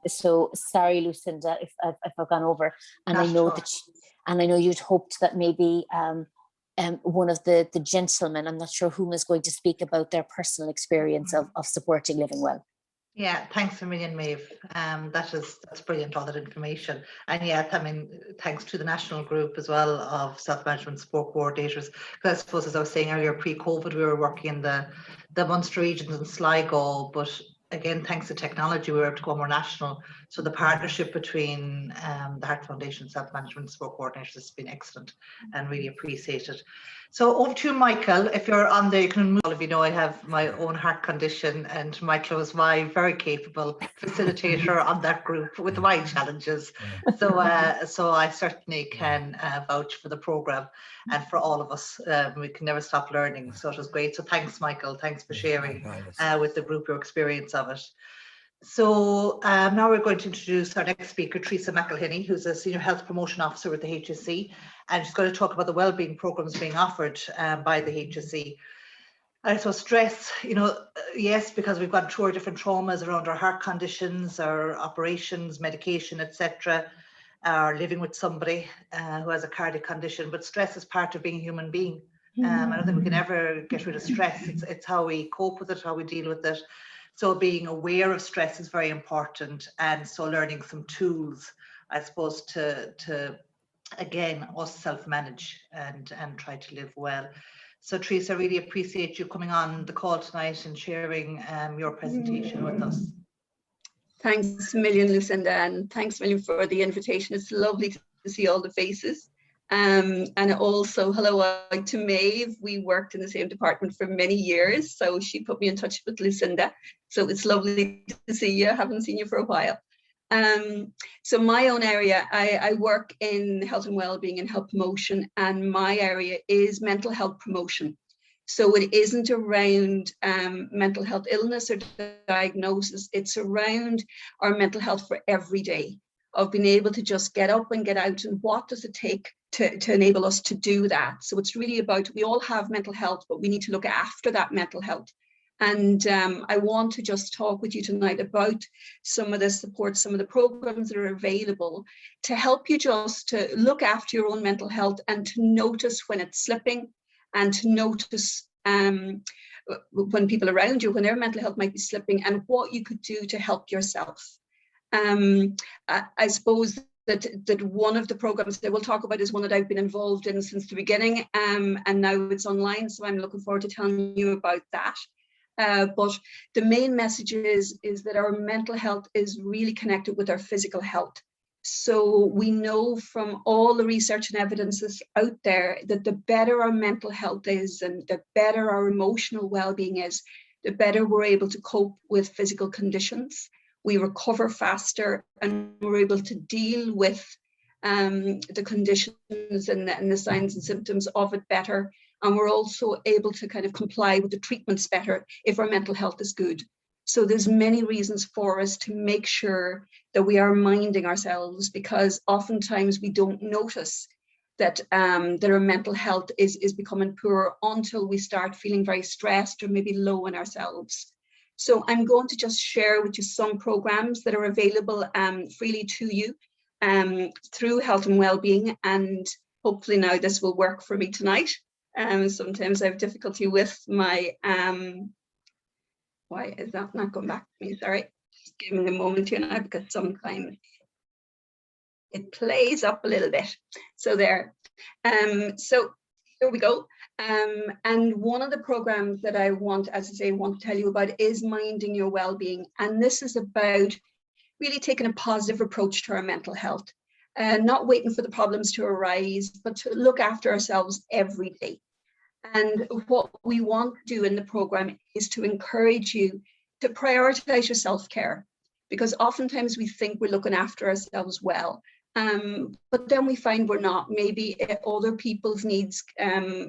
so sorry, Lucinda, if I've gone over. And I know that, and I know you'd hoped that maybe one of the gentlemen, I'm not sure whom, is going to speak about their personal experience of supporting Living Well. Yeah, thanks a million, Maeve. That's brilliant, all that information. And yeah, I mean, thanks to the national group as well of self-management support coordinators. Because I suppose, as I was saying earlier, pre-COVID, we were working in the Munster regions and Sligo, but again, thanks to technology, we were able to go more national. So the partnership between the Heart Foundation Self-Management Support Coordinators has been excellent and really appreciated. So over to you, Michael. If you're on there, you can, all of you know I have my own heart condition, and Michael was my very capable facilitator on that group with my challenges. So I certainly can vouch for the programme and for all of us. We can never stop learning. So it was great. So thanks, Michael. Thanks for sharing with the group your experience of it. So now we're going to introduce our next speaker, Theresa Mcelhinney, who's a Senior Health Promotion Officer with the HSE, and she's going to talk about the wellbeing programs being offered by the HSE. And so stress, you know, yes, because we've gone through our different traumas around our heart conditions, our operations, medication, etc., or living with somebody who has a cardiac condition, but stress is part of being a human being. I don't think we can ever get rid of stress. It's how we cope with it, how we deal with it. So being aware of stress is very important, and so learning some tools, I suppose, to again, us self-manage and try to live well. So Theresa, I really appreciate you coming on the call tonight and sharing your presentation with us. Thanks a million, Lucinda, and thanks a million for the invitation. It's lovely to see all the faces. And also hello to Maeve. We worked in the same department for many years, so she put me in touch with Lucinda. So it's lovely to see you. I haven't seen you for a while. So my own area, I work in health and wellbeing and health promotion, and my area is mental health promotion. So it isn't around mental health illness or diagnosis. It's around our mental health for every day, of being able to just get up and get out, and what does it take to enable us to do that. So it's really about, we all have mental health, but we need to look after that mental health. And I want to just talk with you tonight about some of the support, some of the programs that are available to help you just to look after your own mental health and to notice when it's slipping, and to notice when people around you, when their mental health might be slipping, and what you could do to help yourself. I suppose that one of the programs that we'll talk about is one that I've been involved in since the beginning, and now it's online, so I'm looking forward to telling you about that. But the main message is that our mental health is really connected with our physical health. So we know from all the research and evidences out there that the better our mental health is, and the better our emotional well-being is, the better we're able to cope with physical conditions. We recover faster, and we're able to deal with the conditions and the signs and symptoms of it better. And we're also able to kind of comply with the treatments better if our mental health is good. So there's many reasons for us to make sure that we are minding ourselves, because oftentimes we don't notice that our mental health is becoming poor until we start feeling very stressed or maybe low in ourselves. So I'm going to just share with you some programs that are available freely to you through Health and Wellbeing, and hopefully now this will work for me tonight. Sometimes I have difficulty with my, why is that not going back to me? Sorry, just give me a moment here now, because sometimes it plays up a little bit. So there, so here we go. And one of the programs that I want, as I say, want to tell you about is Minding Your Wellbeing. And this is about really taking a positive approach to our mental health, and not waiting for the problems to arise, but to look after ourselves every day. And what we want to do in the program is to encourage you to prioritize your self-care, because oftentimes we think we're looking after ourselves well, but then we find we're not. Maybe other people's needs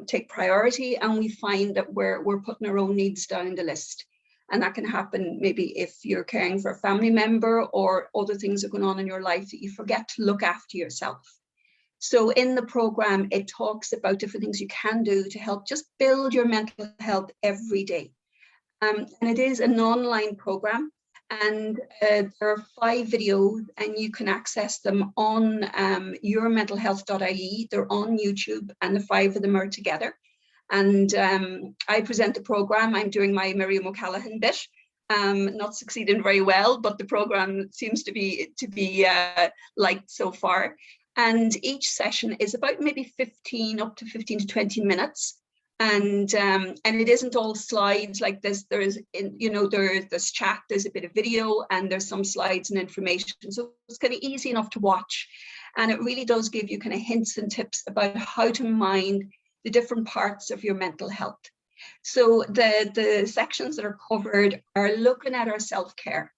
take priority, and we find that we're putting our own needs down the list. And that can happen maybe if you're caring for a family member, or other things are going on in your life that you forget to look after yourself. So in the program, it talks about different things you can do to help just build your mental health every day. And it is an online program, and there are 5 videos, and you can access them on yourmentalhealth.ie. They're on YouTube, and the 5 of them are together. And I present the program. I'm doing my Miriam O'Callaghan bit, not succeeding very well, but the program seems to be liked so far. And each session is about maybe 15 to 20 minutes. And it isn't all slides like this. There is, there's chat, there's a bit of video, and there's some slides and information. So it's kind of easy enough to watch. And it really does give you kind of hints and tips about how to mind the different parts of your mental health. So the sections that are covered are looking at our self-care.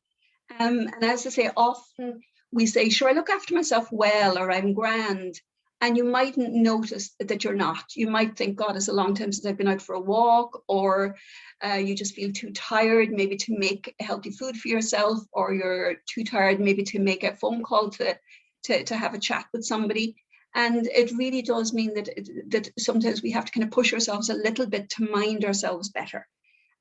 And as I say, often we say, sure, I look after myself well, or I'm grand. And you mightn't notice that you're not. You might think, God, it's a long time since I've been out for a walk, or you just feel too tired maybe to make healthy food for yourself, or you're too tired maybe to make a phone call to have a chat with somebody. And it really does mean that sometimes we have to kind of push ourselves a little bit to mind ourselves better.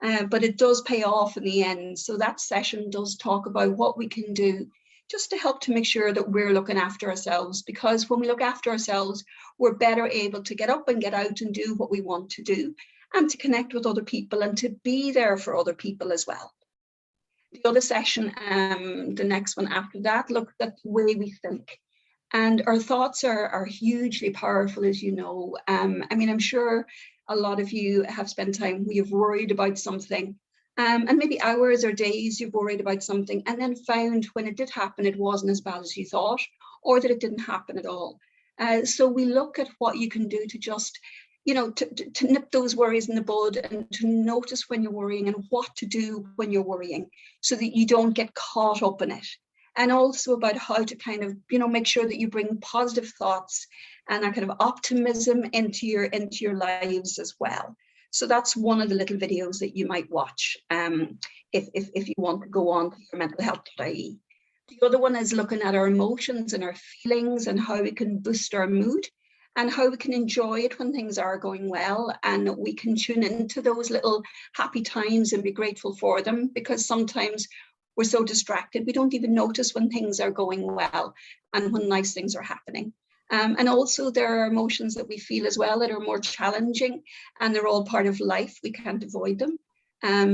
But it does pay off in the end. So that session does talk about what we can do just to help to make sure that we're looking after ourselves, because when we look after ourselves, we're better able to get up and get out and do what we want to do, and to connect with other people and to be there for other people as well. The other session, the next one after that, looked at the way we think. And our thoughts are hugely powerful, as you know. I mean, I'm sure a lot of you have spent time where you've worried about something. And maybe hours or days you've worried about something, and then found when it did happen, it wasn't as bad as you thought, or that it didn't happen at all. So we look at what you can do to just, to nip those worries in the bud, and to notice when you're worrying and what to do when you're worrying, so that you don't get caught up in it. And also about how to kind of, make sure that you bring positive thoughts and that kind of optimism into your lives as well. So that's one of the little videos that you might watch if you want to go on to your mentalhealth.ie. The other one is looking at our emotions and our feelings, and how we can boost our mood, and how we can enjoy it when things are going well, and we can tune into those little happy times and be grateful for them, because sometimes we're so distracted we don't even notice when things are going well and when nice things are happening. And also there are emotions that we feel as well that are more challenging, and they're all part of life. We can't avoid them,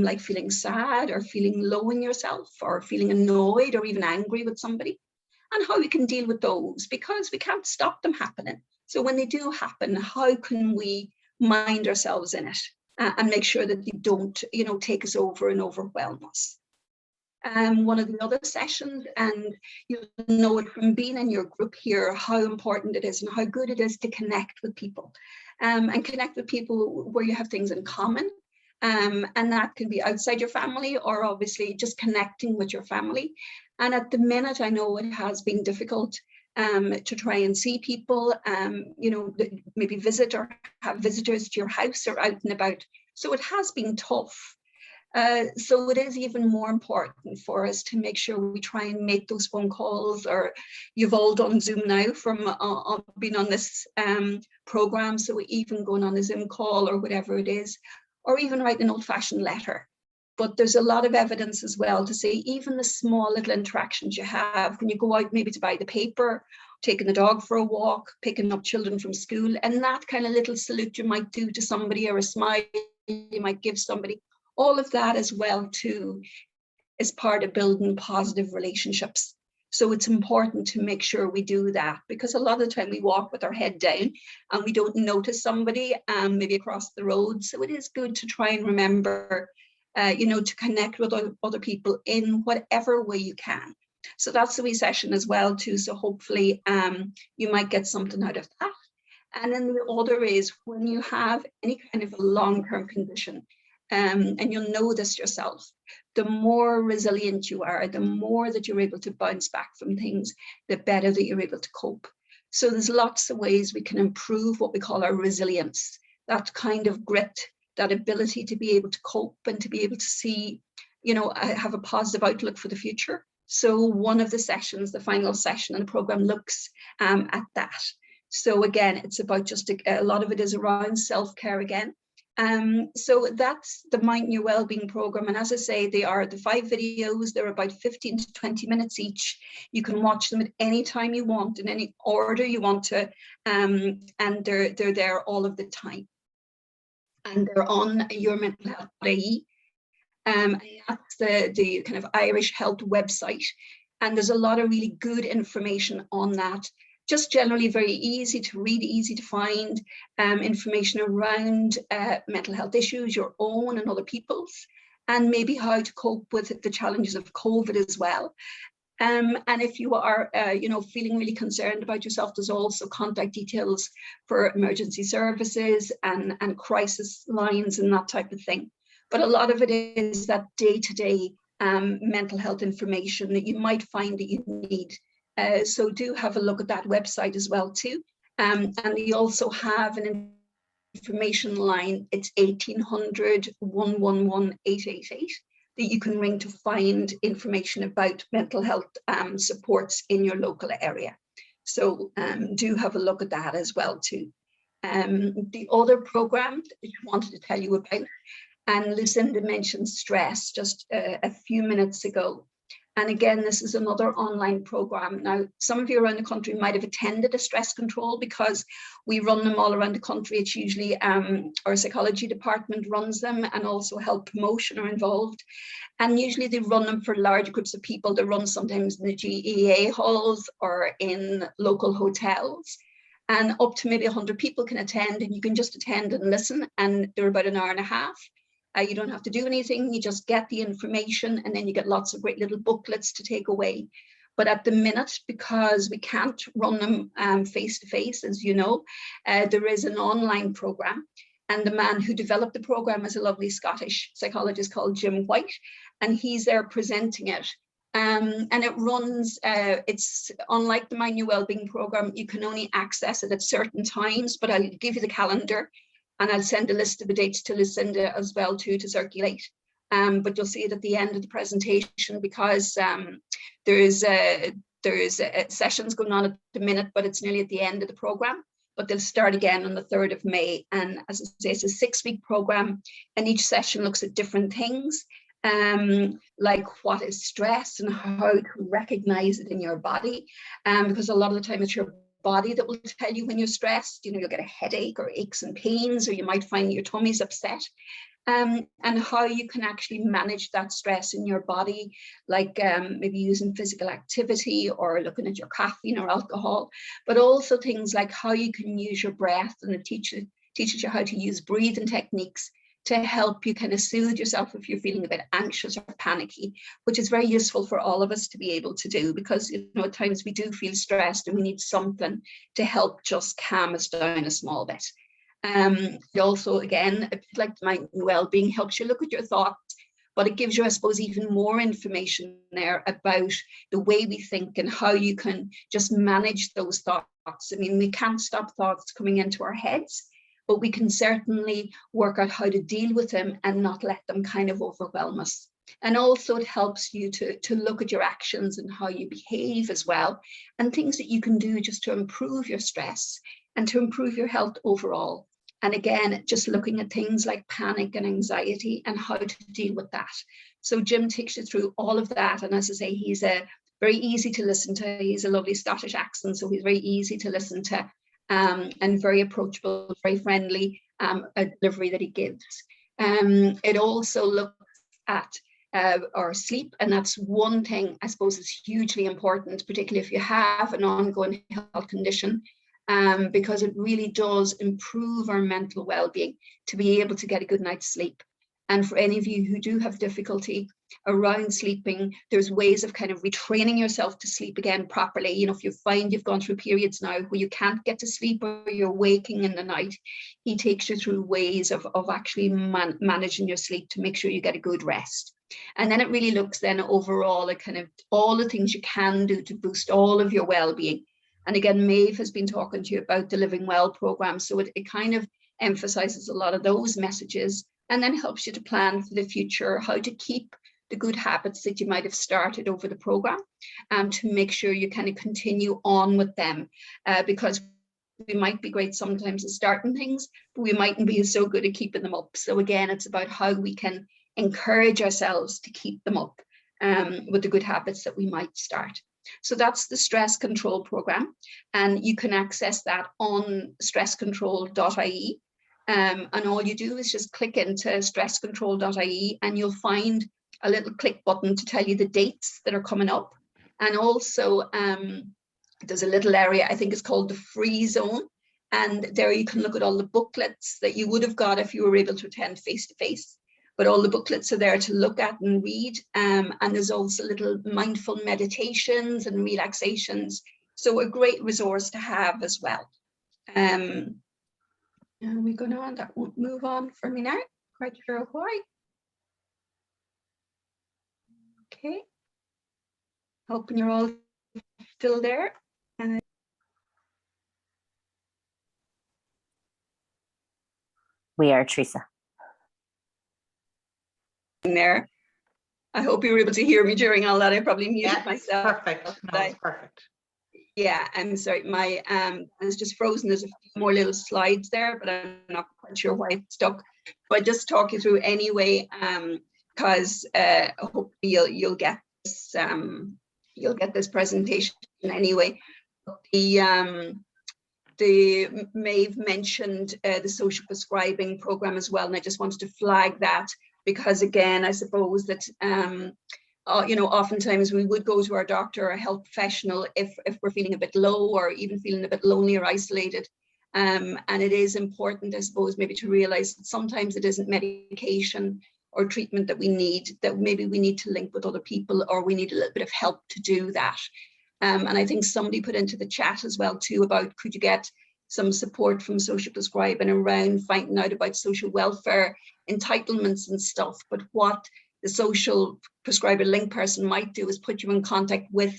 like feeling sad, or feeling low in yourself, or feeling annoyed, or even angry with somebody, and how we can deal with those, because we can't stop them happening. So when they do happen, how can we mind ourselves in it and make sure that they don't, take us over and overwhelm us? One of the other sessions, and you'll know it from being in your group here, how important it is and how good it is to connect with people, and connect with people where you have things in common. And that can be outside your family, or obviously just connecting with your family. And at the minute, I know it has been difficult to try and see people, maybe visit or have visitors to your house or out and about. So it has been tough. So it is even more important for us to make sure we try and make those phone calls, or you've all done Zoom now from being on this program. So even going on a Zoom call or whatever it is, or even write an old-fashioned letter. But there's a lot of evidence as well to say even the small little interactions you have when you go out maybe to buy the paper, taking the dog for a walk, picking up children from school, and that kind of little salute you might do to somebody, or a smile you might give somebody, all of that as well too is part of building positive relationships. So it's important to make sure we do that, because a lot of the time we walk with our head down and we don't notice somebody maybe across the road. So it is good to try and remember, to connect with other people in whatever way you can. So that's the wee session as well too. So hopefully you might get something out of that. And then the other is when you have any kind of a long-term condition, and you'll know this yourself, the more resilient you are, the more that you're able to bounce back from things, the better that you're able to cope. So there's lots of ways we can improve what we call our resilience, that kind of grit, that ability to be able to cope and to be able to see, have a positive outlook for the future. So one of the sessions, the final session in the program, looks at that. So again, it's about just a lot of it is around self-care again. So that's the Mind Your Wellbeing program. And as I say, they are the 5 videos. They're about 15 to 20 minutes each. You can watch them at any time you want, in any order you want to, and they're there all of the time. And they're on yourmentalhealth.ie. And that's the kind of Irish health website. And there's a lot of really good information on that. just generally very easy to read, easy to find, information around mental health issues, your own and other people's, and maybe how to cope with the challenges of COVID as well. And if you are, feeling really concerned about yourself, there's also contact details for emergency services and crisis lines and that type of thing. But a lot of it is that day-to-day mental health information that you might find that you need. So do have a look at that website as well too. And they also have an information line. It's 1800 111 888 that you can ring to find information about mental health supports in your local area. So do have a look at that as well too. The other program that I wanted to tell you about, and Lucinda mentioned stress just a few minutes ago. And again, this is another online program. Now, some of you around the country might have attended a stress control because we run them all around the country. It's usually our psychology department runs them, and also health promotion are involved. And usually they run them for large groups of people. They run sometimes in the GEA halls or in local hotels. And up to maybe 100 people can attend, and you can just attend and listen. And they're about an hour and a half. You don't have to do anything, you just get the information, and then you get lots of great little booklets to take away. But at the minute, because we can't run them face-to-face, as you know, there is an online program. And the man who developed the program is a lovely Scottish psychologist called Jim White, and he's there presenting it. And it runs, it's unlike the Mind Your Wellbeing program, you can only access it at certain times, but I'll give you the calendar. And I'll send a list of the dates to Lucinda as well too to circulate. But you'll see it at the end of the presentation, because there's sessions going on at the minute, but it's nearly at the end of the program. But they'll start again on the 3rd of May. And as I say, it's a 6-week program, and each session looks at different things, like what is stress and how to recognize it in your body. Because a lot of the time it's your body that will tell you when you're stressed. You'll get a headache or aches and pains, or you might find your tummy's upset, and how you can actually manage that stress in your body, like maybe using physical activity or looking at your caffeine or alcohol, but also things like how you can use your breath, and it teaches you how to use breathing techniques to help you kind of soothe yourself if you're feeling a bit anxious or panicky, which is very useful for all of us to be able to do, because at times we do feel stressed and we need something to help just calm us down a small bit. It also, again, a bit like Mind Your Wellbeing, helps you look at your thoughts, but it gives you, I suppose, even more information there about the way we think and how you can just manage those thoughts. I mean, we can't stop thoughts coming into our heads, but we can certainly work out how to deal with them and not let them kind of overwhelm us. And also it helps you to look at your actions and how you behave as well, and things that you can do just to improve your stress and to improve your health overall. And again, just looking at things like panic and anxiety and how to deal with that. So Jim takes you through all of that. And as I say, he's very easy to listen to. He's a lovely Scottish accent, so he's very easy to listen to. And very approachable, very friendly delivery that he gives. It also looks at our sleep, and that's one thing I suppose is hugely important, particularly if you have an ongoing health condition, because it really does improve our mental well-being to be able to get a good night's sleep. And for any of you who do have difficulty around sleeping, there's ways of kind of retraining yourself to sleep again properly. If you find you've gone through periods now where you can't get to sleep or you're waking in the night, he takes you through ways of actually managing your sleep to make sure you get a good rest. And then it really looks then overall at kind of all the things you can do to boost all of your well-being. And again, Maeve has been talking to you about the Living Well program. So it kind of emphasizes a lot of those messages, and then helps you to plan for the future, how to keep the good habits that you might have started over the program, to make sure you kind of continue on with them, because we might be great sometimes at starting things, but we mightn't be so good at keeping them up. So again, it's about how we can encourage ourselves to keep them up with the good habits that we might start. So that's the stress control program, and you can access that on stresscontrol.ie. And all you do is just click into stresscontrol.ie, and you'll find a little click button to tell you the dates that are coming up, and also there's a little area, I think it's called the free zone. And there you can look at all the booklets that you would have got if you were able to attend face-to-face. But all the booklets are there to look at and read. And there's also little mindful meditations and relaxations. So a great resource to have as well. And we're going on, that won't move on for me now. Quite sure why. Okay. Hoping you're all still there. We are, Theresa. There. I hope you were able to hear me during all that. I probably muted myself. Perfect. No, it's perfect. Yeah, I'm sorry. My it's just frozen. There's a few more little slides there, but I'm not quite sure why it's stuck. But just talk you through anyway, because hopefully you'll get this presentation anyway. The Maeve mentioned the social prescribing program as well, and I just wanted to flag that because again, I suppose that oftentimes we would go to our doctor or a health professional if we're feeling a bit low or even feeling a bit lonely or isolated. And it is important, I suppose, maybe to realize that sometimes it isn't medication or treatment that we need, that maybe we need to link with other people or we need a little bit of help to do that. And I think somebody put into the chat as well too about could you get some support from social prescribing around finding out about social welfare entitlements and stuff. But what the social prescriber link person might do is put you in contact with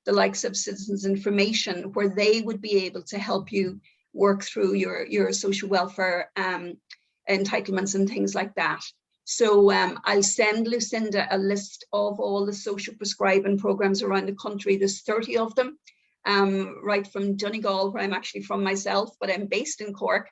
the likes of Citizens Information, where they would be able to help you work through your social welfare entitlements and things like that. So I'll send Lucinda a list of all the social prescribing programs around the country. There's 30 of them, right from Donegal, where I'm actually from myself, but I'm based in Cork.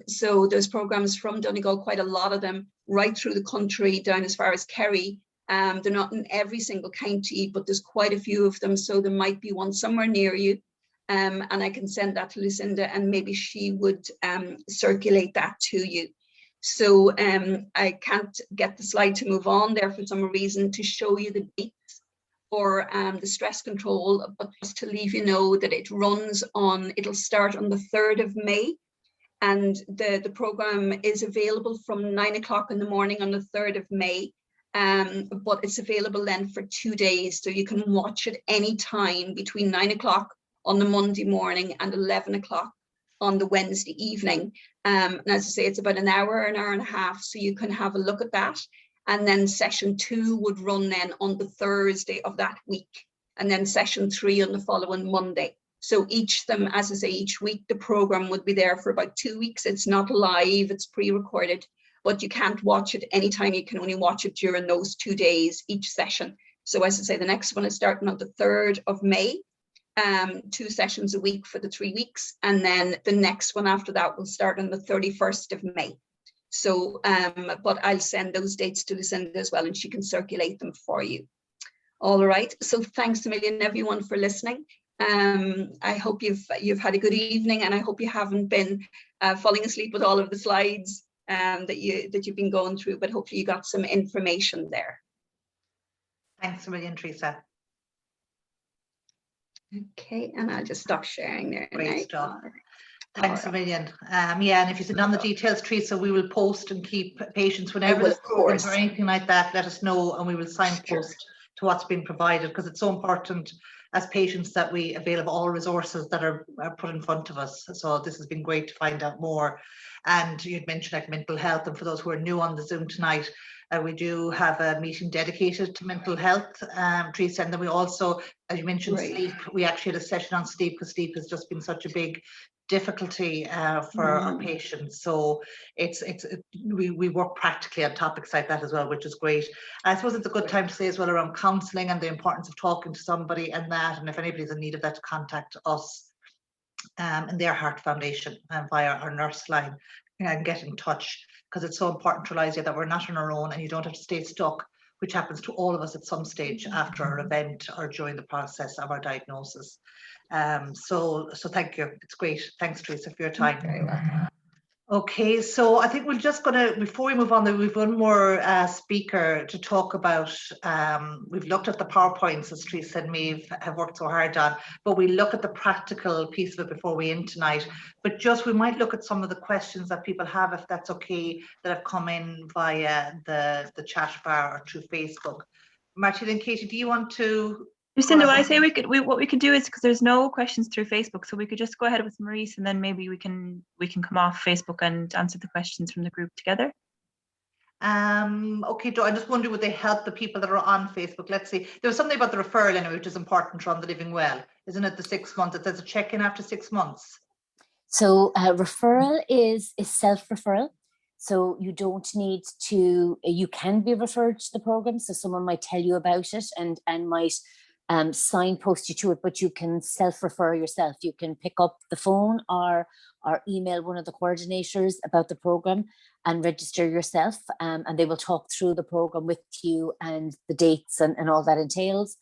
So there's programs from Donegal, quite a lot of them, right through the country, down as far as Kerry. They're not in every single county, but there's quite a few of them. So there might be one somewhere near you. And I can send that to Lucinda and maybe she would circulate that to you. So I can't get the slide to move on there for some reason to show you the dates for the stress control, but just to leave you know that it'll start on the 3rd of May. And the program is available from 9 o'clock in the morning on the 3rd of May. But it's available then for 2 days. So you can watch it any time between 9 o'clock on the Monday morning and 11 o'clock on the Wednesday evening. And as I say, it's about an hour and a half. So you can have a look at that. And then session 2 would run then on the Thursday of that week. And then session 3 on the following Monday. So each week, the program would be there for about 2 weeks. It's not live, it's pre-recorded, but you can't watch it anytime. You can only watch it during those 2 days, each session. So as I say, the next one is starting on the 3rd of May, 2 sessions a week for the 3 weeks. And then the next one after that will start on the 31st of May. So, but I'll send those dates to Lucinda as well, and she can circulate them for you. All right, so thanks a million, everyone, for listening. I hope you've had a good evening, and I hope you haven't been falling asleep with all of the slides that you've been going through, but hopefully you got some information there. Thanks a million, Theresa. Okay, and I'll just stop sharing there. Great stuff. Thanks a million. Yeah, and if you send on the details, Theresa, we will post and keep patients whenever there's programs or anything like that, let us know, and we will signpost to what's been provided, because it's so important as patients that we avail of all resources that are put in front of us. So this has been great to find out more. And you'd mentioned like mental health, and for those who are new on the Zoom tonight, we do have a meeting dedicated to mental health, Theresa, and then we also, as you mentioned, sleep. We actually had a session on sleep, because sleep has just been such a big difficulty for our patients. So we work practically on topics like that as well, which is great. I suppose it's a good time to say as well around counselling and the importance of talking to somebody and that, and if anybody's in need of that, to contact us and their Heart Foundation via our nurse line and get in touch, because it's so important to realise that we're not on our own and you don't have to stay stuck, which happens to all of us at some stage after our event or during the process of our diagnosis. So thank you. It's great. Thanks, Theresa, for your time. Very well. Okay, so I think we're just gonna, before we move on, we've one more speaker to talk about, we've looked at the PowerPoints as Theresa and Maeve have worked so hard on, but we look at the practical piece of it before we end tonight. But just, we might look at some of the questions that people have, if that's okay, that have come in via the chat bar or through Facebook. Martina and Katie, do you want to? Lucinda, what I say what we could do is, because there's no questions through Facebook, so we could just go ahead with Maurice, and then maybe we can come off Facebook and answer the questions from the group together. Okay, I just wonder, would they help the people that are on Facebook? Let's see. There was something about the referral anyway, which is important from the Living Well, isn't it? The 6 months. It says a check-in after 6 months. So referral is self-referral. So you don't need to, you can be referred to the program. So someone might tell you about it and might signpost you to it, but you can self-refer yourself. You can pick up the phone or email one of the coordinators about the program and register yourself, and they will talk through the program with you and the dates and all that entails.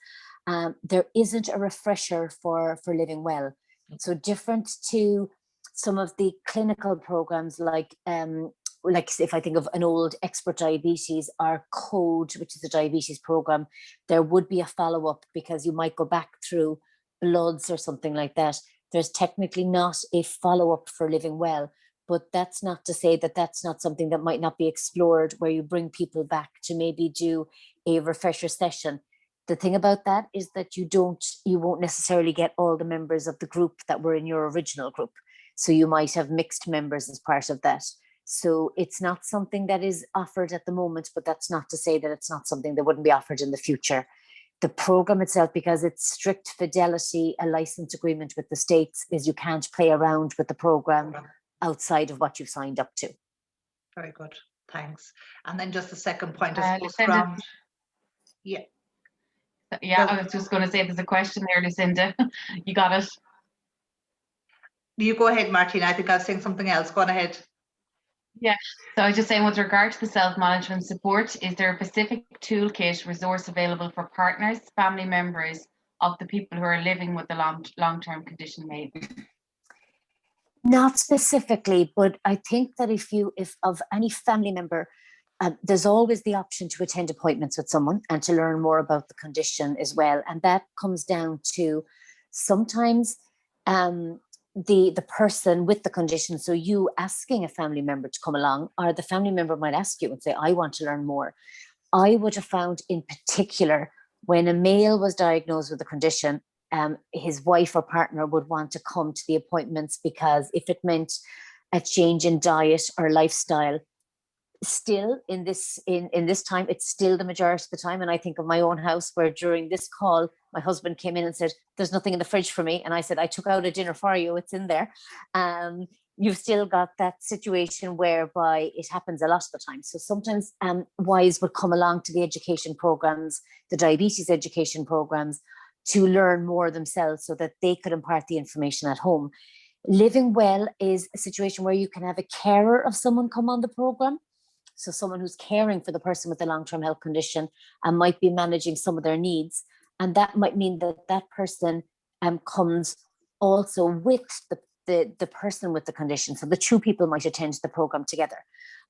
There isn't a refresher for Living Well. So different to some of the clinical programs, like if I think of an old Expert Diabetes or CODE, which is a diabetes program, there would be a follow-up because you might go back through bloods or something like that. There's technically not a follow-up for Living Well, but that's not to say that that's not something that might not be explored, where you bring people back to maybe do a refresher session. The thing about that is that you won't necessarily get all the members of the group that were in your original group. So you might have mixed members as part of that. So it's not something that is offered at the moment, but that's not to say that it's not something that wouldn't be offered in the future. The program itself, because it's strict fidelity, a license agreement with the states, is you can't play around with the program outside of what you've signed up to. Very good, thanks. And then just the second point is Lucinda, yeah. Yeah, I was just going to say there's a question there, Lucinda. You got it. You go ahead, Martina. I think I was saying something else. Go on ahead. Yeah, so I was just saying, with regard to the self-management support, is there a specific toolkit resource available for partners, family members of the people who are living with the long-term condition, maybe? Not specifically, but I think that if of any family member, there's always the option to attend appointments with someone and to learn more about the condition as well. And that comes down to sometimes the person with the condition. So you asking a family member to come along, or the family member might ask you and say, I want to learn more. I would have found in particular, when a male was diagnosed with a condition, his wife or partner would want to come to the appointments, because if it meant a change in diet or lifestyle, still in this time, it's still the majority of the time. And I think of my own house, where during this call, my husband came in and said, there's nothing in the fridge for me. And I said, I took out a dinner for you, it's in there. You've still got that situation whereby it happens a lot of the time. So sometimes wives would come along to the education programs, the diabetes education programs, to learn more themselves so that they could impart the information at home. Living Well is a situation where you can have a carer of someone come on the program. So someone who's caring for the person with a long-term health condition and might be managing some of their needs. And that might mean that that person comes also with the person with the condition. So the two people might attend the program together.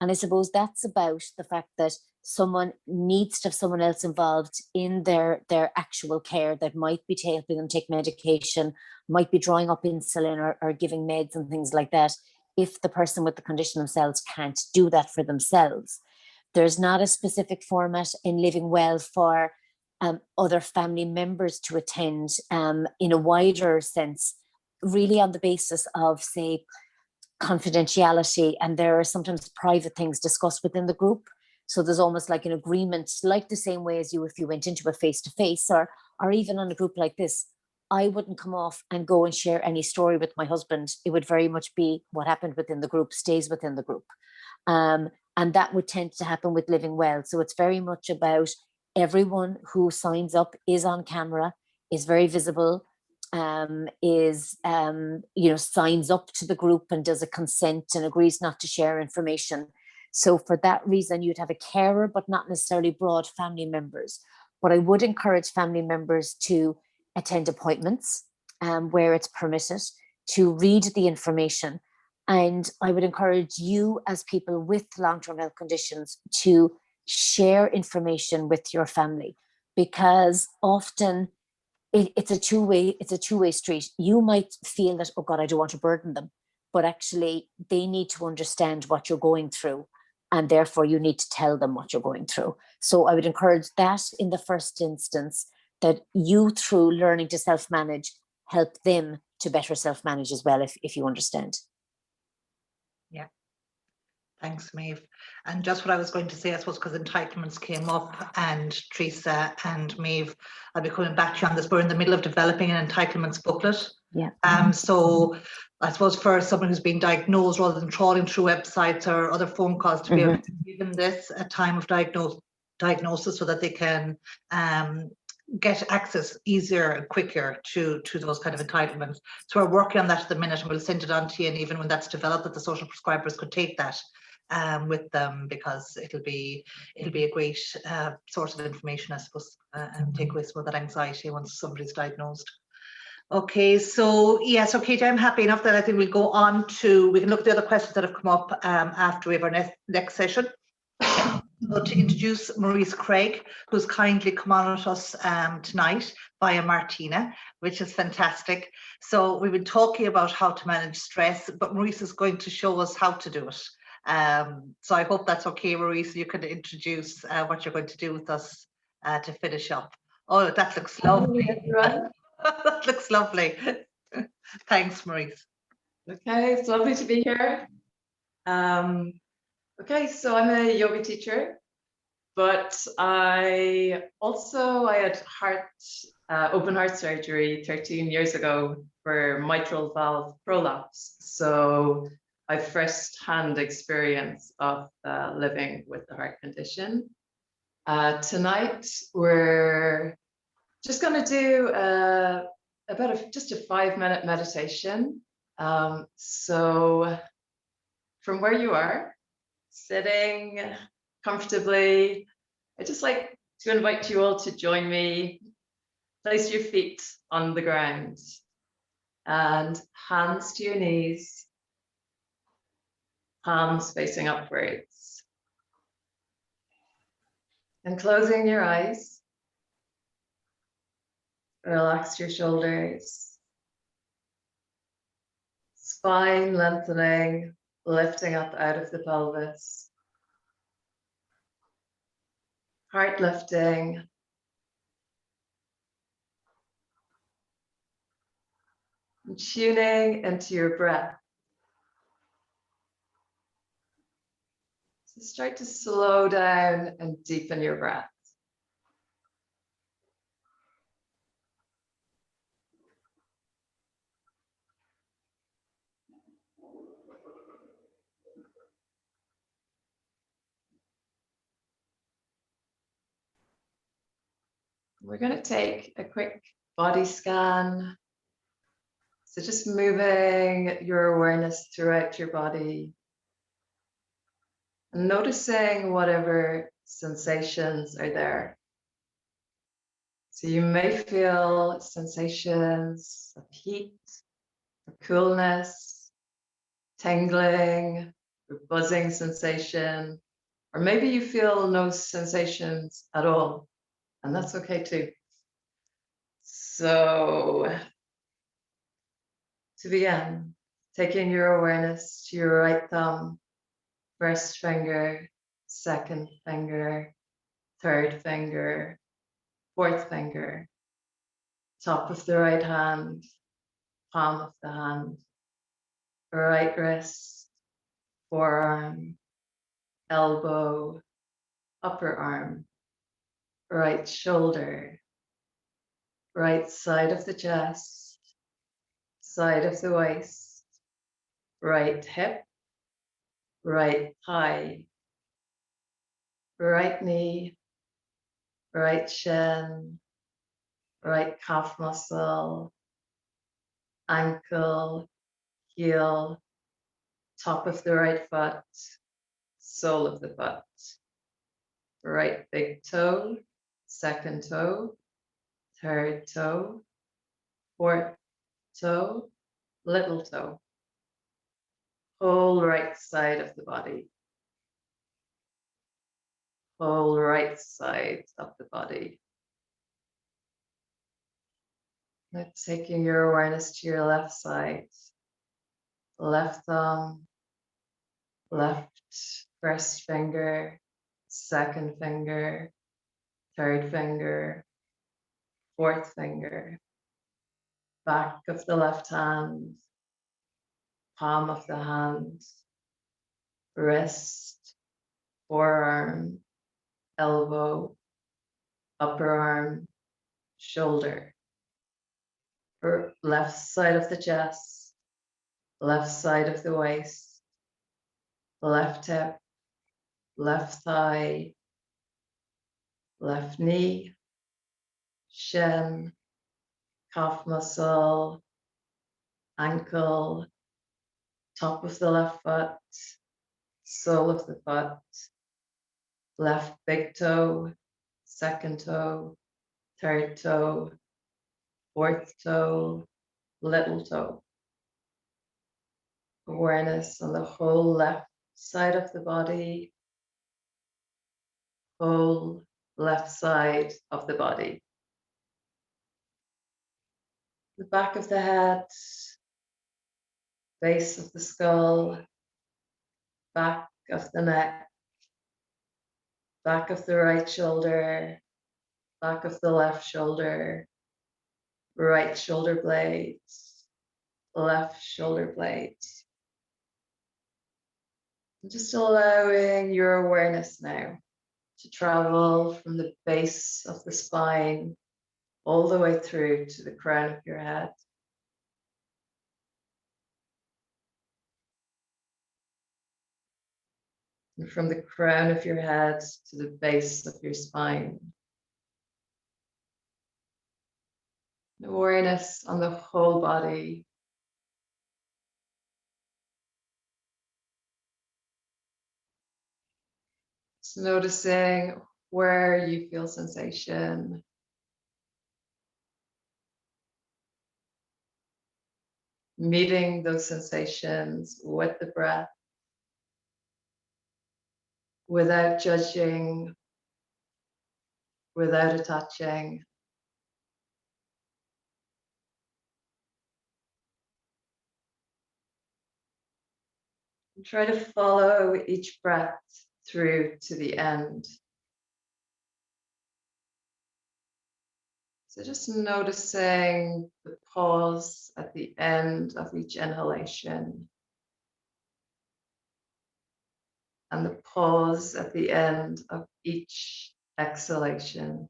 And I suppose that's about the fact that someone needs to have someone else involved in their actual care, that might be helping them take medication, might be drawing up insulin or giving meds and things like that, if the person with the condition themselves can't do that for themselves. There's not a specific format in Living Well for other family members to attend in a wider sense, really on the basis of, say, confidentiality, and there are sometimes private things discussed within the group. So there's almost like an agreement, like the same way as if you went into a face-to-face, or even on a group like this. I wouldn't come off and go and share any story with my husband. It would very much be what happened within the group stays within the group. And that would tend to happen with Living Well. So it's very much about everyone who signs up is on camera, is very visible, signs up to the group and does a consent and agrees not to share information. So for that reason, you'd have a carer, but not necessarily broad family members. But I would encourage family members to attend appointments where it's permitted, to read the information, And I would encourage you as people with long-term health conditions to share information with your family, because often it's a two-way street. You might feel that, oh God, I don't want to burden them, but actually they need to understand what you're going through, and therefore you need to tell them what you're going through. So I would encourage that in the first instance, that you, through learning to self-manage, help them to better self-manage as well, if you understand. Yeah. Thanks, Maeve. And just what I was going to say, I suppose, because entitlements came up, and Theresa and Maeve, I'll be coming back to you on this. We're in the middle of developing an entitlements booklet. Yeah. So I suppose for someone who's been diagnosed, rather than trawling through websites or other phone calls, to be able to give them this at time of diagnosis, so that they can get access easier and quicker to those kind of entitlements. So we're working on that at the minute, and we'll send it on to you. And even when that's developed, that the social prescribers could take that with them, because it'll be a great source of information, I suppose, and take away some of that anxiety once somebody's diagnosed. Okay, so yes, okay, I'm happy enough that I think we'll go on to, we can look at the other questions that have come up after we have our next session. So to introduce Maurice Craig, who's kindly come on with us tonight via Martina, which is fantastic. So we've been talking about how to manage stress, but Maurice is going to show us how to do it. So I hope that's okay, Maurice. You can introduce what you're going to do with us to finish up. Oh, that looks lovely. That looks lovely. Thanks, Maurice. Okay, it's lovely to be here. Okay, so I'm a yoga teacher, but I had open heart surgery 13 years ago for mitral valve prolapse. So I've first-hand experience of living with the heart condition. Tonight, we're just going to do just a 5-minute meditation. So from where you are, sitting comfortably, I'd just like to invite you all to join me. Place your feet on the ground and hands to your knees, palms facing upwards. And closing your eyes, relax your shoulders, spine lengthening, lifting up out of the pelvis, heart lifting, and tuning into your breath. So start to slow down and deepen your breath. We're going to take a quick body scan. So just moving your awareness throughout your body and noticing whatever sensations are there. So you may feel sensations of heat, or coolness, tingling, or buzzing sensation, or maybe you feel no sensations at all. And that's okay too. So to begin, taking your awareness to your right thumb, first finger, second finger, third finger, fourth finger, top of the right hand, palm of the hand, right wrist, forearm, elbow, upper arm, right shoulder, right side of the chest, side of the waist, right hip, right thigh, right knee, right shin, right calf muscle, ankle, heel, top of the right foot, sole of the foot, right big toe, second toe, third toe, fourth toe, little toe. whole right side of the body. Whole right side of the body. Now taking your awareness to your left side. Left thumb, left first finger, second finger, third finger, fourth finger, back of the left hand, palm of the hand, wrist, forearm, elbow, upper arm, shoulder, left side of the chest, left side of the waist, left hip, left thigh, left knee, shin, calf muscle, ankle, top of the left foot, sole of the foot, left big toe, second toe, third toe, fourth toe, little toe. Awareness on the whole left side of the body, whole left side of the body. The back of the head, base of the skull, back of the neck, back of the right shoulder, back of the left shoulder, right shoulder blades, left shoulder blades. Just allowing your awareness now to travel from the base of the spine all the way through to the crown of your head. And from the crown of your head to the base of your spine. Awareness on the whole body. Just noticing where you feel sensation. Meeting those sensations with the breath. Without judging, without attaching. And try to follow each breath through to the end. So just noticing the pause at the end of each inhalation. And the pause at the end of each exhalation.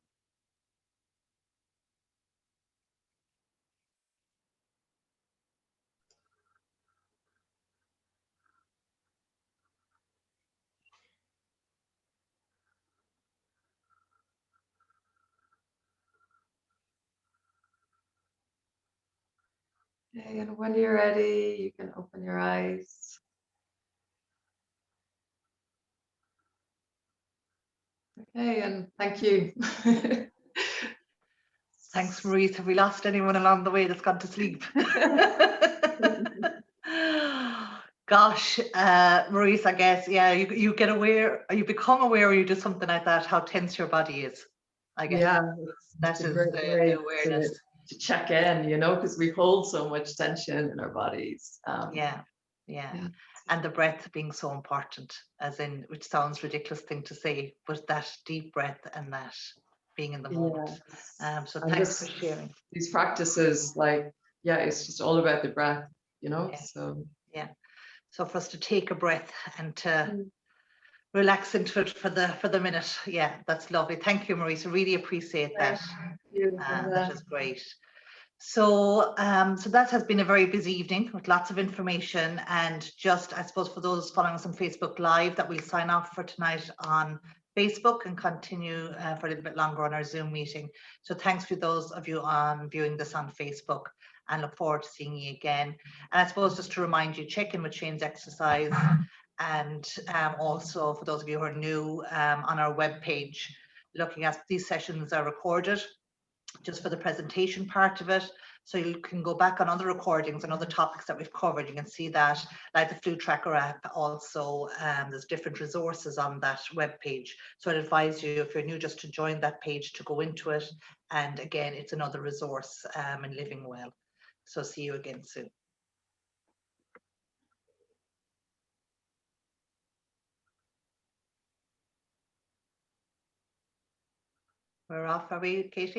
Okay, and when you're ready, you can open your eyes. Okay, and thank you. Thanks, Maurice. Have we lost anyone along the way that's gone to sleep? Gosh, Maurice, I guess, yeah, you get aware, you become aware when you do something like that, how tense your body is. I guess Yeah, that is great the way awareness. to check in, you know, because we hold so much tension in our bodies. Yeah. And the breath being so important, as in, which sounds ridiculous thing to say, but that deep breath and that being in the moment. So and thanks for sharing. These practices, like, yeah, it's just all about the breath, you know. Yeah. So for us to take a breath and to relax into it for the minute. Yeah, that's lovely. Thank you, Maurice. I really appreciate that. That is great. So that has been a very busy evening with lots of information, and just, I suppose, for those following us on Facebook Live, that we'll sign off for tonight on Facebook and continue for a little bit longer on our Zoom meeting. So thanks for those of you viewing this on Facebook, and look forward to seeing you again. And I suppose just to remind you, check in with Shane's exercise, and also for those of you who are new, on our webpage, looking at these sessions are recorded just for the presentation part of it, So you can go back on other recordings and other topics that we've covered. You can see that, like the Flu Tracker app also, there's different resources on that web page. So I'd advise you, if you're new, just to join that page, to go into it. And again, it's another resource in living well. So see you again soon. We're off, are we, Katie?